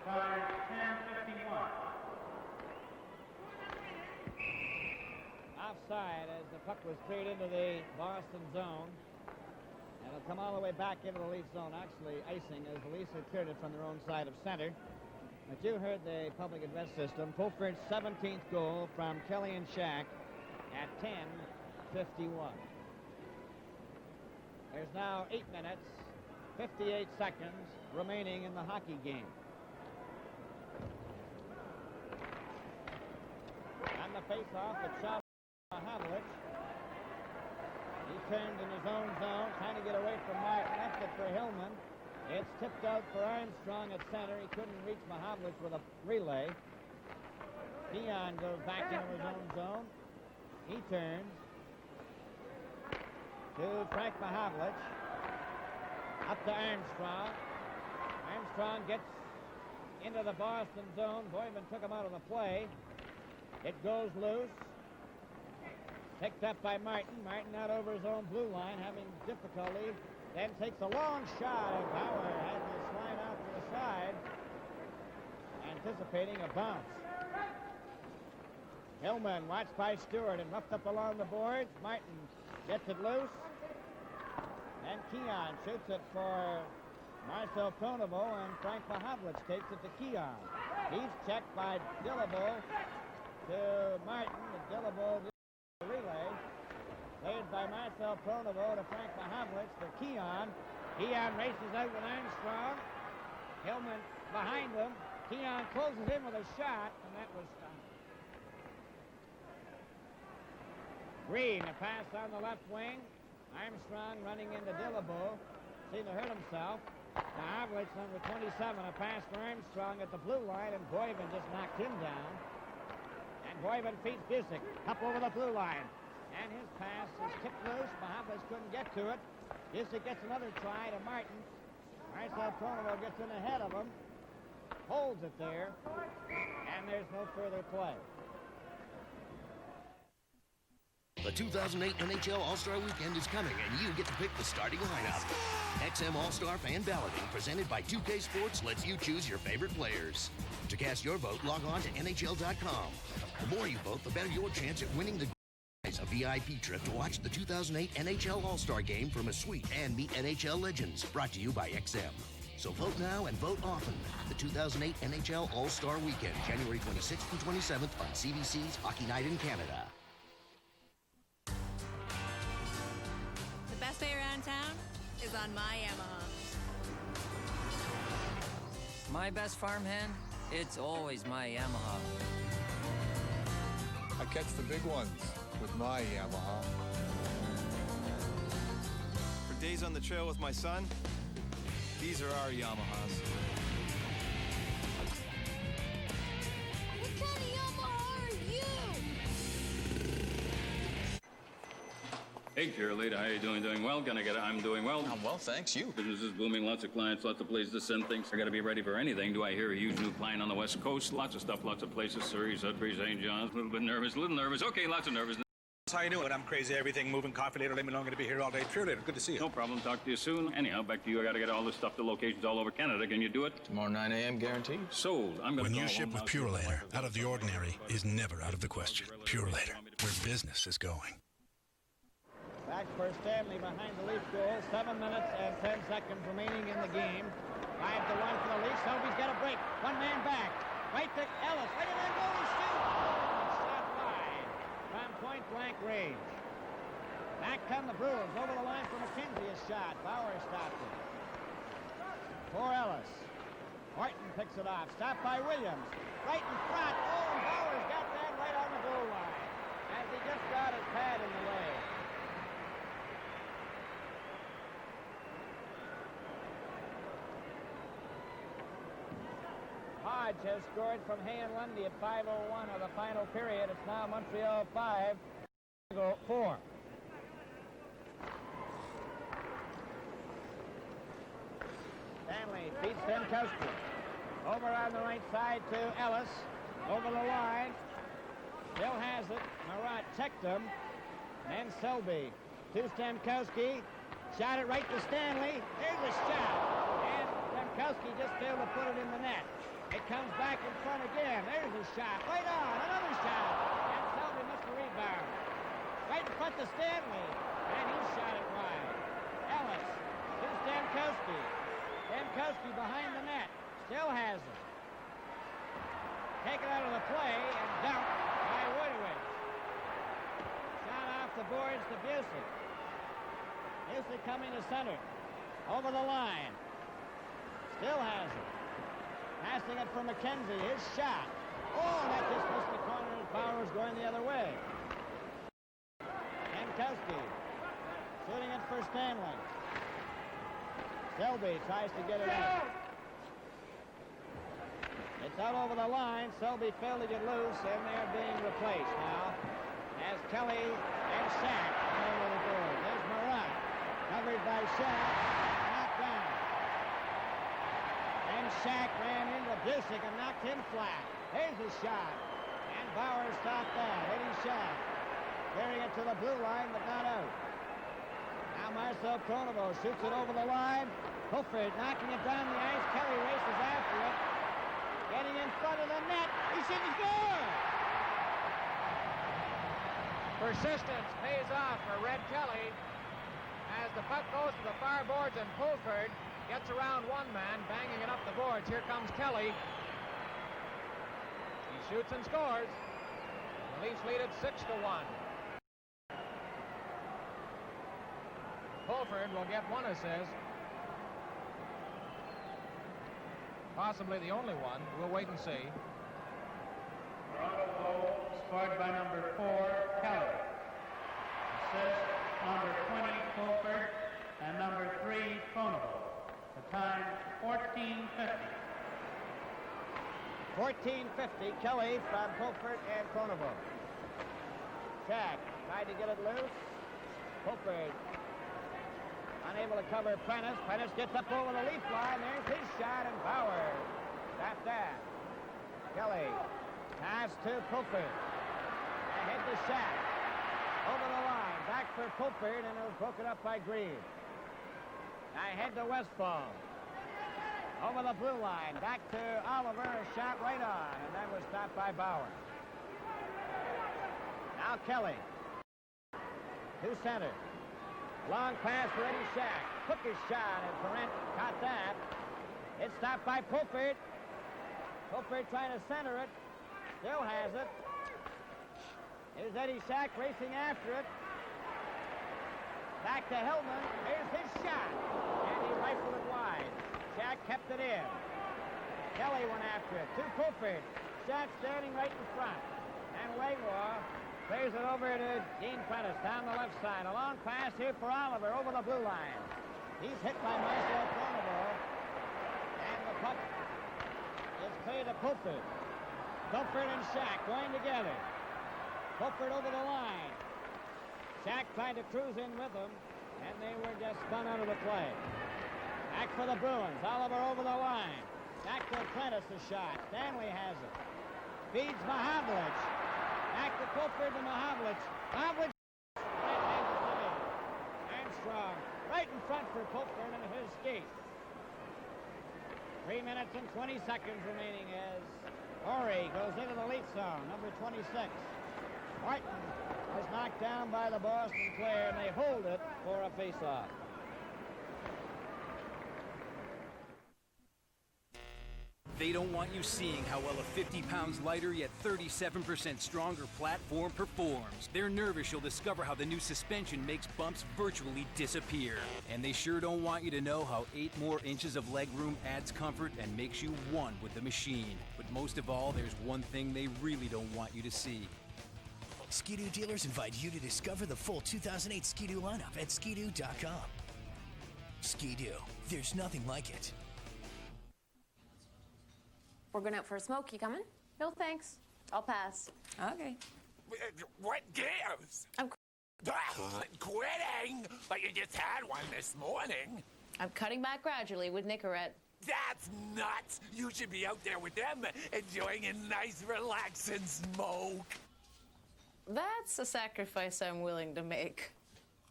[SPEAKER 9] Time 10:51.
[SPEAKER 5] Offside as the puck was cleared into the Boston zone. And it'll come all the way back into the Leaf zone, actually icing as the Leafs had cleared it from their own side of center. But you heard the public address system. Poupard's 17th goal from Kelly and Shack at 10:51. There's now 8 minutes, 58 seconds remaining in the hockey game. On the face-off, it's shot by Havlich. He turns in his own zone, trying to get away from Martin. Left it for Hillman. It's tipped out for Armstrong at center. He couldn't reach Mahavlich with a relay. Dion goes back into his own zone. He turns to Frank Mahavlich. Up to Armstrong. Armstrong gets into the Boston zone. Boyman took him out of the play. It goes loose. Picked up by Martin. Martin out over his own blue line, having difficulty. Then takes a long shot. Bauer had this line out to the side, anticipating a bounce. Hillman watched by Stewart and roughed up along the boards. Martin gets it loose. And Keon shoots it for Marcel Pronovo, and Frank Mahavlich takes it to Keon. He's checked by Dillabeau to Martin. Dillabeau did the relay. Played by Marcel Pronovo to Frank Mahavlich for Keon. Keon races out with Armstrong. Hillman behind him. Keon closes in with a shot, and that was stopped. Green, a pass on the left wing. Armstrong running into Dillabeau. Seemed to hurt himself. Mahavlich, number 27, a pass for Armstrong at the blue line, and Boyven just knocked him down. And Boyven feeds Busick up over the blue line. And his pass is tipped loose. Mahavlich couldn't get to it. Busick gets another try to Martin. Marcel Pronovo gets in ahead of him. Holds it there. And there's no further play.
[SPEAKER 14] The 2008 NHL All-Star Weekend is coming, and you get to pick the starting lineup. XM All-Star Fan Balloting, presented by 2K Sports, lets you choose your favorite players. To cast your vote, log on to NHL.com. The more you vote, the better your chance at winning the prize, a VIP trip to watch the 2008 NHL All-Star Game from a suite and meet NHL legends. Brought to you by XM. So vote now and vote often. The 2008 NHL All-Star Weekend, January 26th and 27th on CBC's Hockey Night in Canada.
[SPEAKER 8] The best way around town is on my Yamaha.
[SPEAKER 13] My best farmhand? It's always my Yamaha.
[SPEAKER 15] I catch the big ones with my Yamaha.
[SPEAKER 18] For days on the trail with my son, these are our Yamahas.
[SPEAKER 2] What kind of Yamaha are you?
[SPEAKER 20] Hey, cheerleader, how you doing? Doing well? I'm doing well.
[SPEAKER 18] I'm well, thanks. You?
[SPEAKER 20] Business is booming. Lots of clients, lots of places to send things. I got to be ready for anything. Do I hear a huge new client on the West Coast? Lots of stuff, lots of places. Surrey, Sudbury, St. John's. A little bit nervous, Okay, lots of nervous.
[SPEAKER 16] How you doing? I'm Crazy Everything Moving Coffee Later. Let me know I'm going to be here all day. Cheerleader, good to see you.
[SPEAKER 20] No problem. Talk to you soon. Anyhow, back to you. I got to get all this stuff to locations all over Canada. Can you do it?
[SPEAKER 18] Tomorrow 9 a.m. guaranteed.
[SPEAKER 20] Sold. I'm going to
[SPEAKER 22] When you ship with Pure Later, out of the ordinary is never out of the question. Pure Later, where business is going.
[SPEAKER 5] Back for Stanley behind the Leaf goal. 7 minutes and 10 seconds remaining in the game. 5-1 for the Leafs. Selby's got a break. One man back. Right to Ellis. Right in there, goal, shoot! Shot wide from point-blank range. Back come the Bruins. Over the line for McKenzie. A shot. Bauer stopped it. For Ellis. Horton picks it off. Stopped by Williams. Right in front. Oh, and Bauer's got that right on the goal line. As he just got his pad in the way. Hodge has scored from Hay and Lundy at 5:01 of the final period. It's now Montreal 5, 4. Stanley beats Stemkowski. Over on the right side to Ellis. Over the line. Still has it. Marat checked him. And Selby to Stemkowski. Shot it right to Stanley. There's a shot. And Stemkowski just failed to put it in the net. It comes back in front again. There's a shot. Right on. Another shot. And Selby missed the rebound. Right in front to Stanley. And he shot it wide. Ellis to Stemkowski. Stemkowski behind the net. Still has it. Taken out of the play and dumped by Woodward. Shot off the boards to Busey. Busey coming to center. Over the line. Still has it. Passing it for McKenzie. His shot. Oh, that just missed the corner as Bauer's going the other way. Stemkowski shooting it for Stanley. Selby tries to get it out. It's out over the line. Selby failed to get loose, and they're being replaced now as Kelly and Shack come over the board. There's Marat, covered by Shack, knocked down. And Shack ran into Busick and knocked him flat. There's a shot, and Bauer stopped that. Eddie Shack carrying it to the blue line, but not out. Now Marcel Pronovo shoots it over the line. Hooford knocking it down the ice. Kelly races after it. Getting in front of the net. He shouldn't score!
[SPEAKER 1] Persistence pays off for Red Kelly as the puck goes to the far boards and Pulford gets around one man, banging it up the boards. Here comes Kelly. He shoots and scores. The Leafs lead it 6-1. Pulford will get one assist. Possibly the only one. We'll wait and see.
[SPEAKER 9] Toronto goal scored by number 4, Kelly. Assist number 20, Fulford, and number 3, Pronovo. The time, 14:50.
[SPEAKER 5] 14:50, Kelly from Pulford and Pronovo. Shack tried to get it loose. Pulford unable to cover Prentice. Prentice gets up over the Leaf line. There's his shot, and Bauer tapped that. Kelly pass to Pulford. Ahead to Shack. Over the line. Back for Pulford, and it was broken up by Green. Ahead to Westfall. Over the blue line. Back to Oliver. A shot right on, and that was stopped by Bauer. Now Kelly. To center. Long pass for Eddie Shack. Took his shot, and Parent caught that. It's stopped by Pulford. Pulford trying to center it. Still has it. Here's Eddie Shack racing after it. Back to Hillman. Here's his shot. And he rifled it wide. Shack kept it in. Kelly went after it. To Pulford. Shack standing right in front. And Langlois plays it over to Dean Prentice down the left side. A long pass here for Oliver over the blue line. He's hit by Marcel Cannibal. And the puck is clear to Pulford. Pulford and Shack going together. Pulford over the line. Shack tried to cruise in with them, and they were just spun out of the play. Back for the Bruins. Oliver over the line. Back to Prentice, a shot. Stanley has it. Feeds Mahavlich. Back to Pulford to Mahavlich. Mahavlich. Armstrong right in front for Pulford and his skate. 3 minutes and 20 seconds remaining as Horry goes into the lead zone, number 26. Martin was knocked down by the Boston player, and they hold it for a face-off.
[SPEAKER 3] They don't want you seeing how well a 50 pounds lighter yet 37% stronger platform performs. They're nervous you'll discover how the new suspension makes bumps virtually disappear. And they sure don't want you to know how 8 more inches of legroom adds comfort and makes you one with the machine. But most of all, there's one thing they really don't want you to see.
[SPEAKER 24] Ski-Doo dealers invite you to discover the full 2008 Ski-Doo lineup at skidoo.com. Ski-Doo, there's nothing like it.
[SPEAKER 17] We're going out for a smoke. You coming? No, thanks. I'll pass. Okay.
[SPEAKER 19] What gives?
[SPEAKER 17] I'm
[SPEAKER 19] quitting, but you just had one this morning.
[SPEAKER 17] I'm cutting back gradually with Nicorette.
[SPEAKER 19] That's nuts. You should be out there with them, enjoying a nice, relaxing smoke.
[SPEAKER 17] That's a sacrifice I'm willing to make.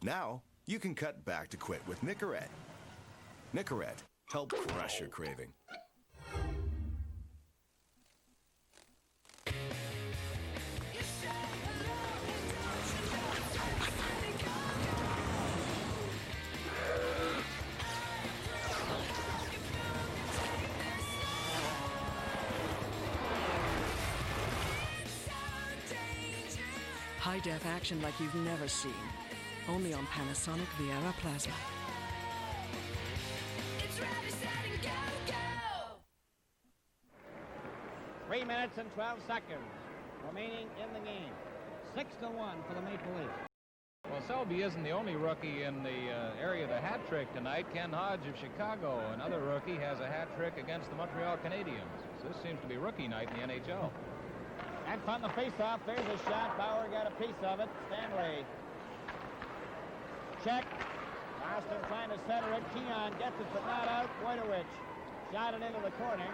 [SPEAKER 27] Now, you can cut back to quit with Nicorette. Nicorette, help crush your craving.
[SPEAKER 21] High-def action like you've never seen. Only on Panasonic Viera Plasma.
[SPEAKER 2] It's ready, set, and go, go!
[SPEAKER 5] 3 minutes and 12 seconds remaining in the game. 6-1 for the Maple Leafs.
[SPEAKER 1] Well, Selby isn't the only rookie in the area of the hat trick tonight. Ken Hodge of Chicago, another rookie, has a hat trick against the Montreal Canadiens. So this seems to be rookie night in the NHL.
[SPEAKER 5] And from the face-off, there's a shot. Bauer got a piece of it. Stanley. Check. Boston trying to center it. Keon gets it, but not out. Wojtowicz shot it into the corner.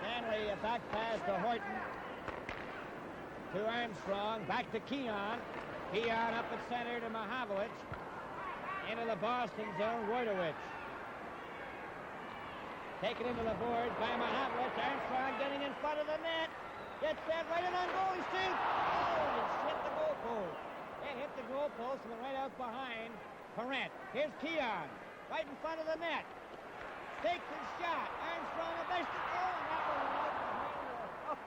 [SPEAKER 5] Stanley, a back pass to Horton. To Armstrong. Back to Keon. Keon up at center to Mahavlich. Into the Boston zone. Wojtowicz. Taken into the boards by Mahavlich. Armstrong getting in front of the net. Gets that right in on goal. He shoots. Oh, it's hit the goalpost. It hit the goalpost and went right out behind Parent. Here's Keon. Right in front of the net. Takes his shot. Armstrong a best to go. And that one went out behind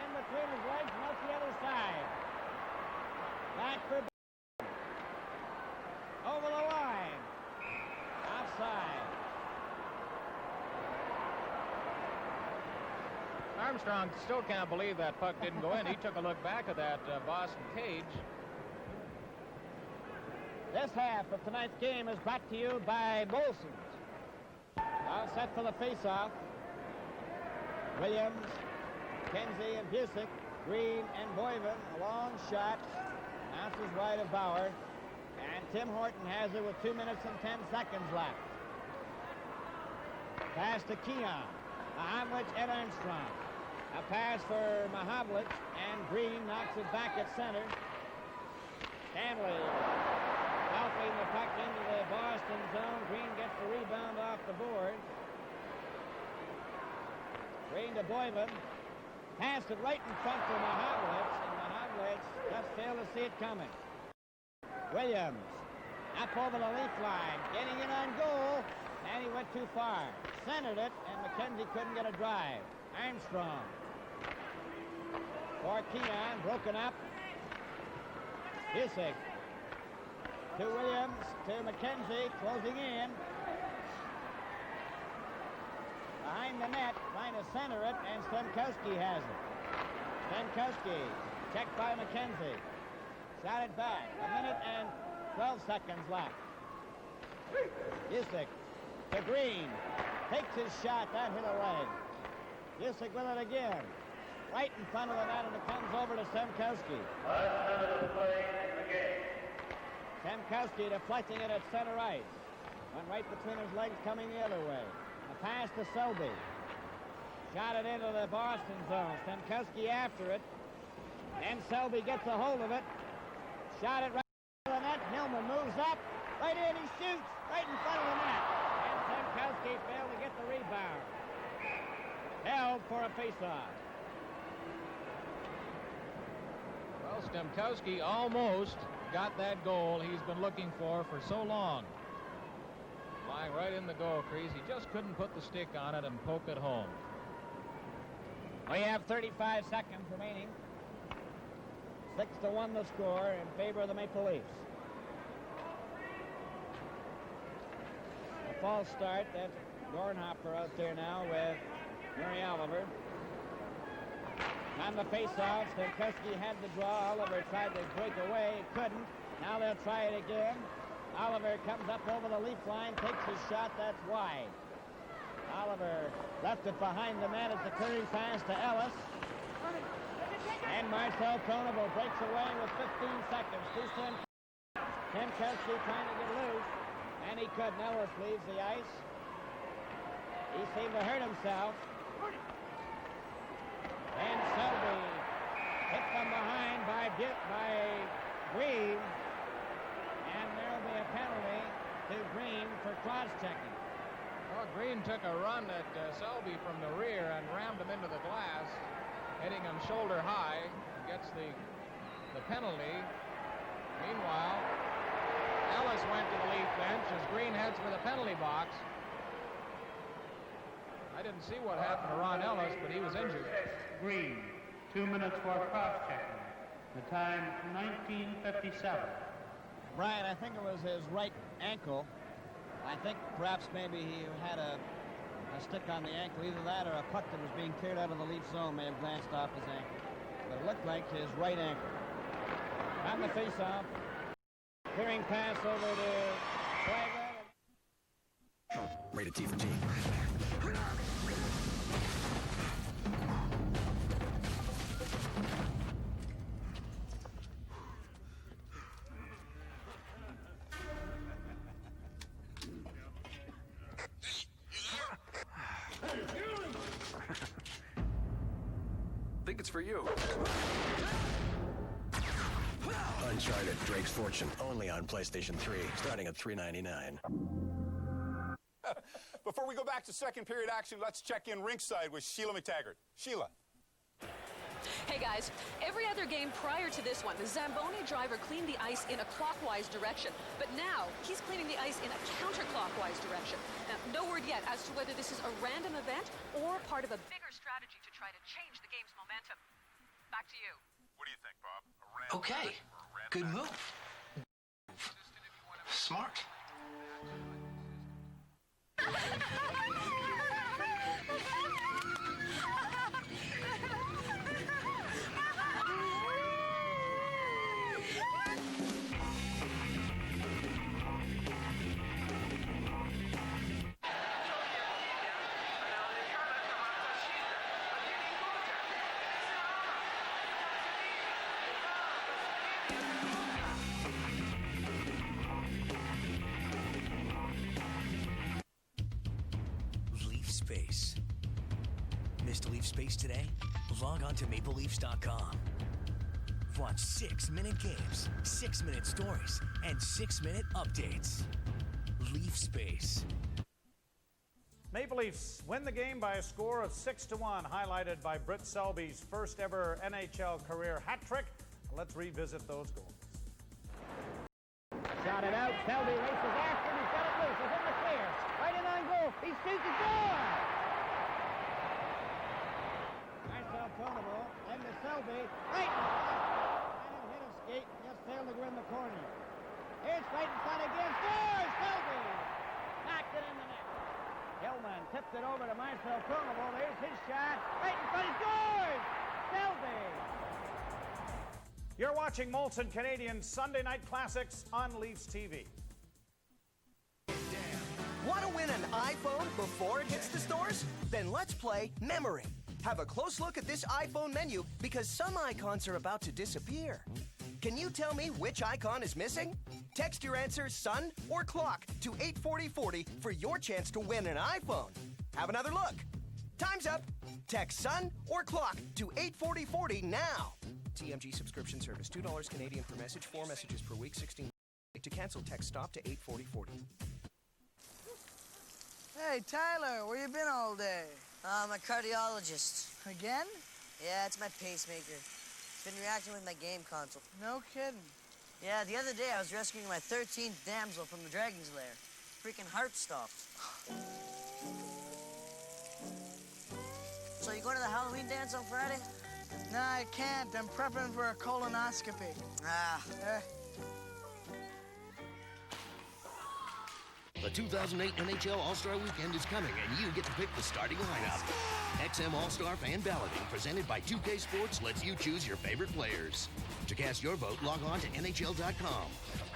[SPEAKER 5] in between his legs and out the other side. Back for over the line. Offside.
[SPEAKER 1] Armstrong still can't believe that puck didn't go in. He took a look back at that Boston cage.
[SPEAKER 5] This half of tonight's game is brought to you by Molson's. All set for the face-off. Williams, Kenzie, and Busick, Green, and Boyven. A long shot. Bounces wide of Bauer. And Tim Horton has it with 2 minutes and 10 seconds left. Pass to Keon. Mahavlich and Armstrong. A pass for Mahavlich, and Green knocks it back at center. Stanley helping the puck into the Boston zone. Green gets the rebound off the board. Green to Boyven. Passed it right in front for Mahavlich, and Mahavlich just failed to see it coming. Williams up over the leaf line, getting in on goal, and he went too far. centered it, and McKenzie couldn't get a drive. Armstrong. For Keon, broken up. Busick. To Williams, to McKenzie, closing in. Behind the net, trying to center it, and Stemkowski has it. Stemkowski, checked by McKenzie. Shot it back. 1 minute and 12 seconds left. Busick to Green. Takes his shot. That hit a leg. Busick with it again. Right in front of the net, and it comes over to Stemkowski. Stemkowski deflecting it at center ice. Went right between his legs, coming the other way. A pass to Selby. Shot it into the Boston zone. Stemkowski after it. And Selby gets a hold of it. Shot it right to the net. Hillman moves up. Right in, he shoots. Right in front of the net. And Stemkowski failed to get the rebound. Held for a faceoff.
[SPEAKER 1] Well, Stemkowski almost got that goal he's been looking for so long. Lying right in the goal crease. He just couldn't put the stick on it and poke it home.
[SPEAKER 5] We have 35 seconds remaining. 6-1 the score in favor of the Maple Leafs. A false start. That's Dornhopper out there now with Murray Oliver. On the face-off, Stemkowski had the draw. Oliver tried to break away. Couldn't. Now they'll try it again. Oliver comes up over the Leaf line, takes his shot. That's wide. Oliver left it behind the net. It's a curving pass to Ellis. And Marcel Konovo breaks away with 15 seconds. Stemkowski trying to get loose. And he couldn't. Ellis leaves the ice. He seemed to hurt himself. And Selby hit from behind by Green. And there'll be a penalty to Green for cross-checking.
[SPEAKER 1] Well, Green took a run at Selby from the rear and rammed him into the glass, hitting him shoulder high. Gets the penalty. Meanwhile, Ellis went to the Leaf bench as Green heads for the penalty box. I didn't see what happened to Ron Ellis, but he was injured.
[SPEAKER 9] Green, 2 minutes for cross-checking. The time, 19:57.
[SPEAKER 5] Brian, I think it was his right ankle. I think perhaps maybe he had a stick on the ankle. Either that or a puck that was being cleared out of the Leaf zone may have glanced off his ankle. But it looked like his right ankle. On the face-off. Clearing pass over to Swagger.
[SPEAKER 14] Rated T for T.
[SPEAKER 18] Think it's for you.
[SPEAKER 27] Uncharted: Drake's Fortune, only on PlayStation 3, starting at $3.99.
[SPEAKER 4] Before we go back to second period action, let's check in rinkside with Sheila McTaggart. Sheila.
[SPEAKER 17] Hey guys, every other game prior to this one, the Zamboni driver cleaned the ice in a clockwise direction, but now he's cleaning the ice in a counterclockwise direction. Now, no word yet as to whether this is a random event or part of a bigger strategy to try to change the game's momentum. Back to you.
[SPEAKER 4] What do you think, Bob?
[SPEAKER 24] Okay, good move. Smart. Leaf Space. Missed Leaf Space today? Log on to MapleLeafs.com. Watch 6-minute games, 6-minute stories, and 6-minute updates. Leaf Space.
[SPEAKER 6] Maple Leafs win the game by a score of 6-1, highlighted by Brit Selby's first ever NHL career hat trick. Let's revisit those goals.
[SPEAKER 5] Got it out. Selby races after him. He's got it loose. He's in the clear. Right in on goal. He shoots. He scores! Marcel Tonable. Then to Selby. Right. And hit a skate. Just failed to go in the corner. Here's right in front again. Scores! Selby! Knocked it in the net. Hillman tipped it over to Marcel Tonable. There's his shot. Right in front. He scores! Selby!
[SPEAKER 6] You're watching Molson Canadian's Sunday Night Classics on Leafs TV.
[SPEAKER 7] Want to win an iPhone before it hits the stores? Then let's play Memory. Have a close look at this iPhone menu because some icons are about to disappear. Can you tell me which icon is missing? Text your answer, sun or clock, to 84040 for your chance to win an iPhone. Have another look. Time's up. Text sun or clock to 84040 now. TMG subscription service, $2 Canadian per message, 4 messages per week, 16. To cancel, text stop to 84040.
[SPEAKER 10] Hey, Tyler, where you been all day?
[SPEAKER 11] I'm a cardiologist.
[SPEAKER 10] Again?
[SPEAKER 11] Yeah, it's my pacemaker. It's been reacting with my game console.
[SPEAKER 10] No kidding.
[SPEAKER 11] Yeah, the other day I was rescuing my 13th damsel from the dragon's lair. Freaking heart stopped. So you going to the Halloween dance on Friday?
[SPEAKER 10] No, I can't. I'm prepping for a colonoscopy.
[SPEAKER 14] The 2008 NHL All-Star Weekend is coming, and you get to pick the starting lineup. XM All-Star Fan Balloting, presented by 2K Sports, lets you choose your favorite players. To cast your vote, log on to NHL.com.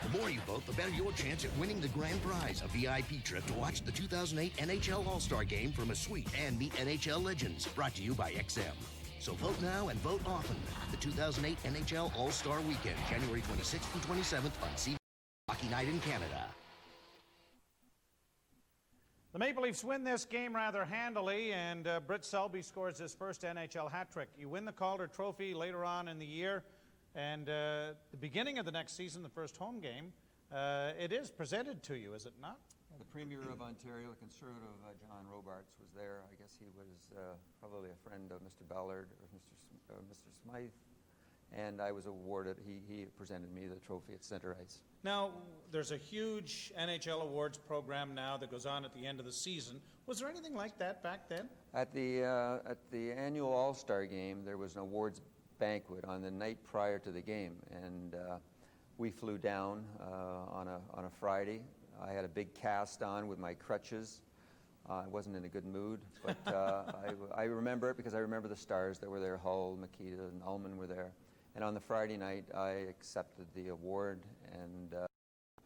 [SPEAKER 14] The more you vote, the better your chance at winning the grand prize, a VIP trip to watch the 2008 NHL All-Star Game from a suite and meet NHL legends. Brought to you by XM. So vote now and vote often. The 2008 NHL All-Star Weekend, January 26th and 27th on CBC Hockey Night in Canada.
[SPEAKER 6] The Maple Leafs win this game rather handily, and Brit Selby scores his first NHL hat trick. You win the Calder Trophy later on in the year, and the beginning of the next season, the first home game, it is presented to you, is it not?
[SPEAKER 12] The Premier of Ontario, the Conservative John Robarts, was there. I guess he was probably a friend of Mr. Ballard or Mr. Smythe, and I was awarded. He presented me the trophy at center ice.
[SPEAKER 6] Now, there's a huge NHL awards program now that goes on at the end of the season. Was there anything like that back then?
[SPEAKER 12] At the annual All-Star game, there was an awards banquet on the night prior to the game, and we flew down on a Friday. I had a big cast on with my crutches. I wasn't in a good mood, but I remember it because I remember the stars that were there. Hull, Makita, and Ullman were there. And on the Friday night, I accepted the award, and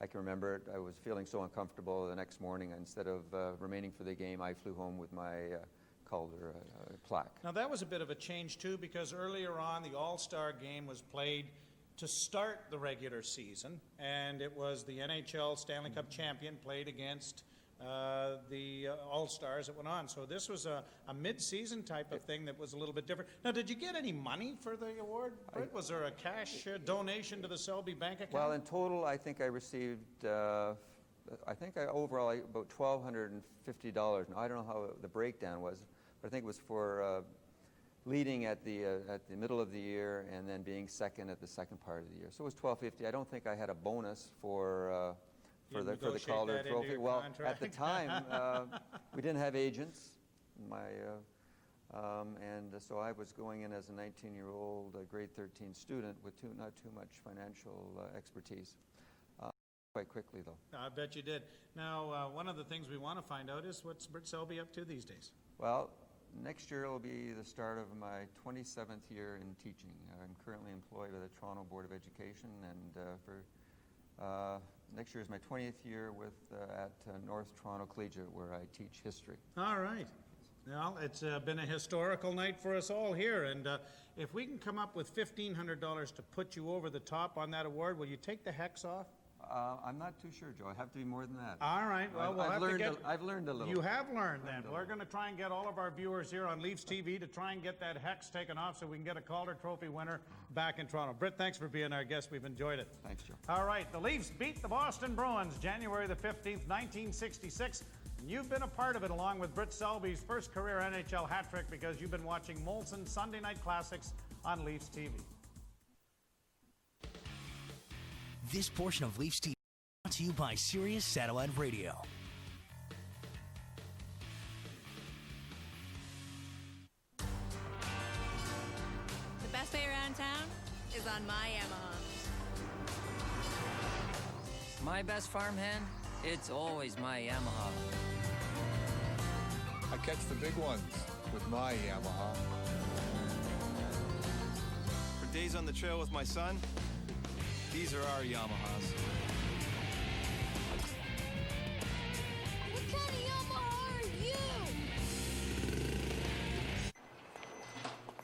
[SPEAKER 12] I can remember it. I was feeling so uncomfortable the next morning. Instead of remaining for the game, I flew home with my Calder plaque.
[SPEAKER 6] Now, that was a bit of a change, too, because earlier on, the All-Star game was played to start the regular season, and it was the NHL Stanley Cup champion played against the All-Stars that went on. So this was a mid-season type of thing that was a little bit different. Now, did you get any money for the award, Britt? Was there a cash donation to the Selby bank account?
[SPEAKER 12] Well, in total, I think I received, overall about $1,250. Now, I don't know how the breakdown was, but I think it was for leading at the middle of the year and then being second at the second part of the year. So it was $1,250. I don't think I had a bonus for the Calder Trophy. Well, at the time, we didn't have agents. And so I was going in as a 19-year-old grade 13 student with not too much financial expertise. Quite quickly, though.
[SPEAKER 6] I bet you did. Now, one of the things we want to find out is what's Brit Selby up to these days?
[SPEAKER 12] Well, next year will be the start of my 27th year in teaching. I'm currently employed by the Toronto Board of Education, and next year is my 20th year at North Toronto Collegiate, where I teach history.
[SPEAKER 6] All right. Well, it's been a historical night for us all here, and if we can come up with $1,500 to put you over the top on that award, will you take the hex off?
[SPEAKER 12] I'm not too sure, Joe. I have to be more than that.
[SPEAKER 6] All right. Well,
[SPEAKER 12] I've learned a little.
[SPEAKER 6] You have learned, then. We're going to try and get all of our viewers here on Leafs TV to try and get that hex taken off so we can get a Calder Trophy winner back in Toronto. Britt, thanks for being our guest. We've enjoyed it.
[SPEAKER 12] Thanks, Joe.
[SPEAKER 6] All right. The Leafs beat the Boston Bruins January the 15th, 1966. And you've been a part of it along with Brit Selby's first career NHL hat trick because you've been watching Molson Sunday Night Classics on Leafs TV.
[SPEAKER 24] This portion of Leafs TV brought to you by Sirius Satellite Radio.
[SPEAKER 8] The best way around town is on my Yamaha.
[SPEAKER 13] My best farmhand? It's always my Yamaha.
[SPEAKER 15] I catch the big ones with my Yamaha.
[SPEAKER 18] For days on the trail with my son, these are our Yamahas.
[SPEAKER 2] What kind of Yamaha are you?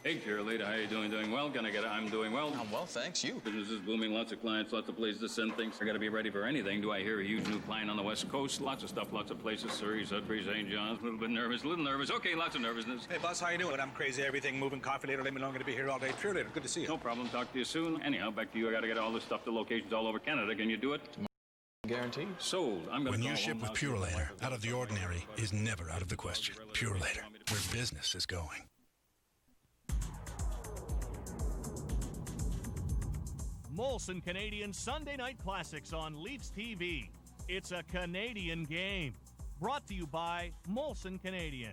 [SPEAKER 20] Hey, cheerleader, how you doing? Doing well? I'm doing well.
[SPEAKER 18] I'm well, thanks. You?
[SPEAKER 20] Business is booming. Lots of clients, lots of places to send things. I got to be ready for anything. Do I hear a huge new client on the West Coast? Lots of stuff, lots of places. Surrey, Sudbury, St. John's. A little bit nervous, Okay, lots of nervousness.
[SPEAKER 16] Hey, boss, how you doing? I'm crazy. Everything moving. Coffee later. Let me know I'm going to be here all day. Pure later. Good to see you.
[SPEAKER 20] No problem. Talk to you soon. Anyhow, back to you. I got to get all this stuff to locations all over Canada. Can you do it?
[SPEAKER 16] Guarantee.
[SPEAKER 20] Sold. I'm going to
[SPEAKER 22] When you ship with Pure Later, out of the ordinary is never out of the question. Pure Later, where business is going.
[SPEAKER 23] Molson Canadian Sunday Night Classics on Leafs TV. It's a Canadian game. Brought to you by Molson Canadian.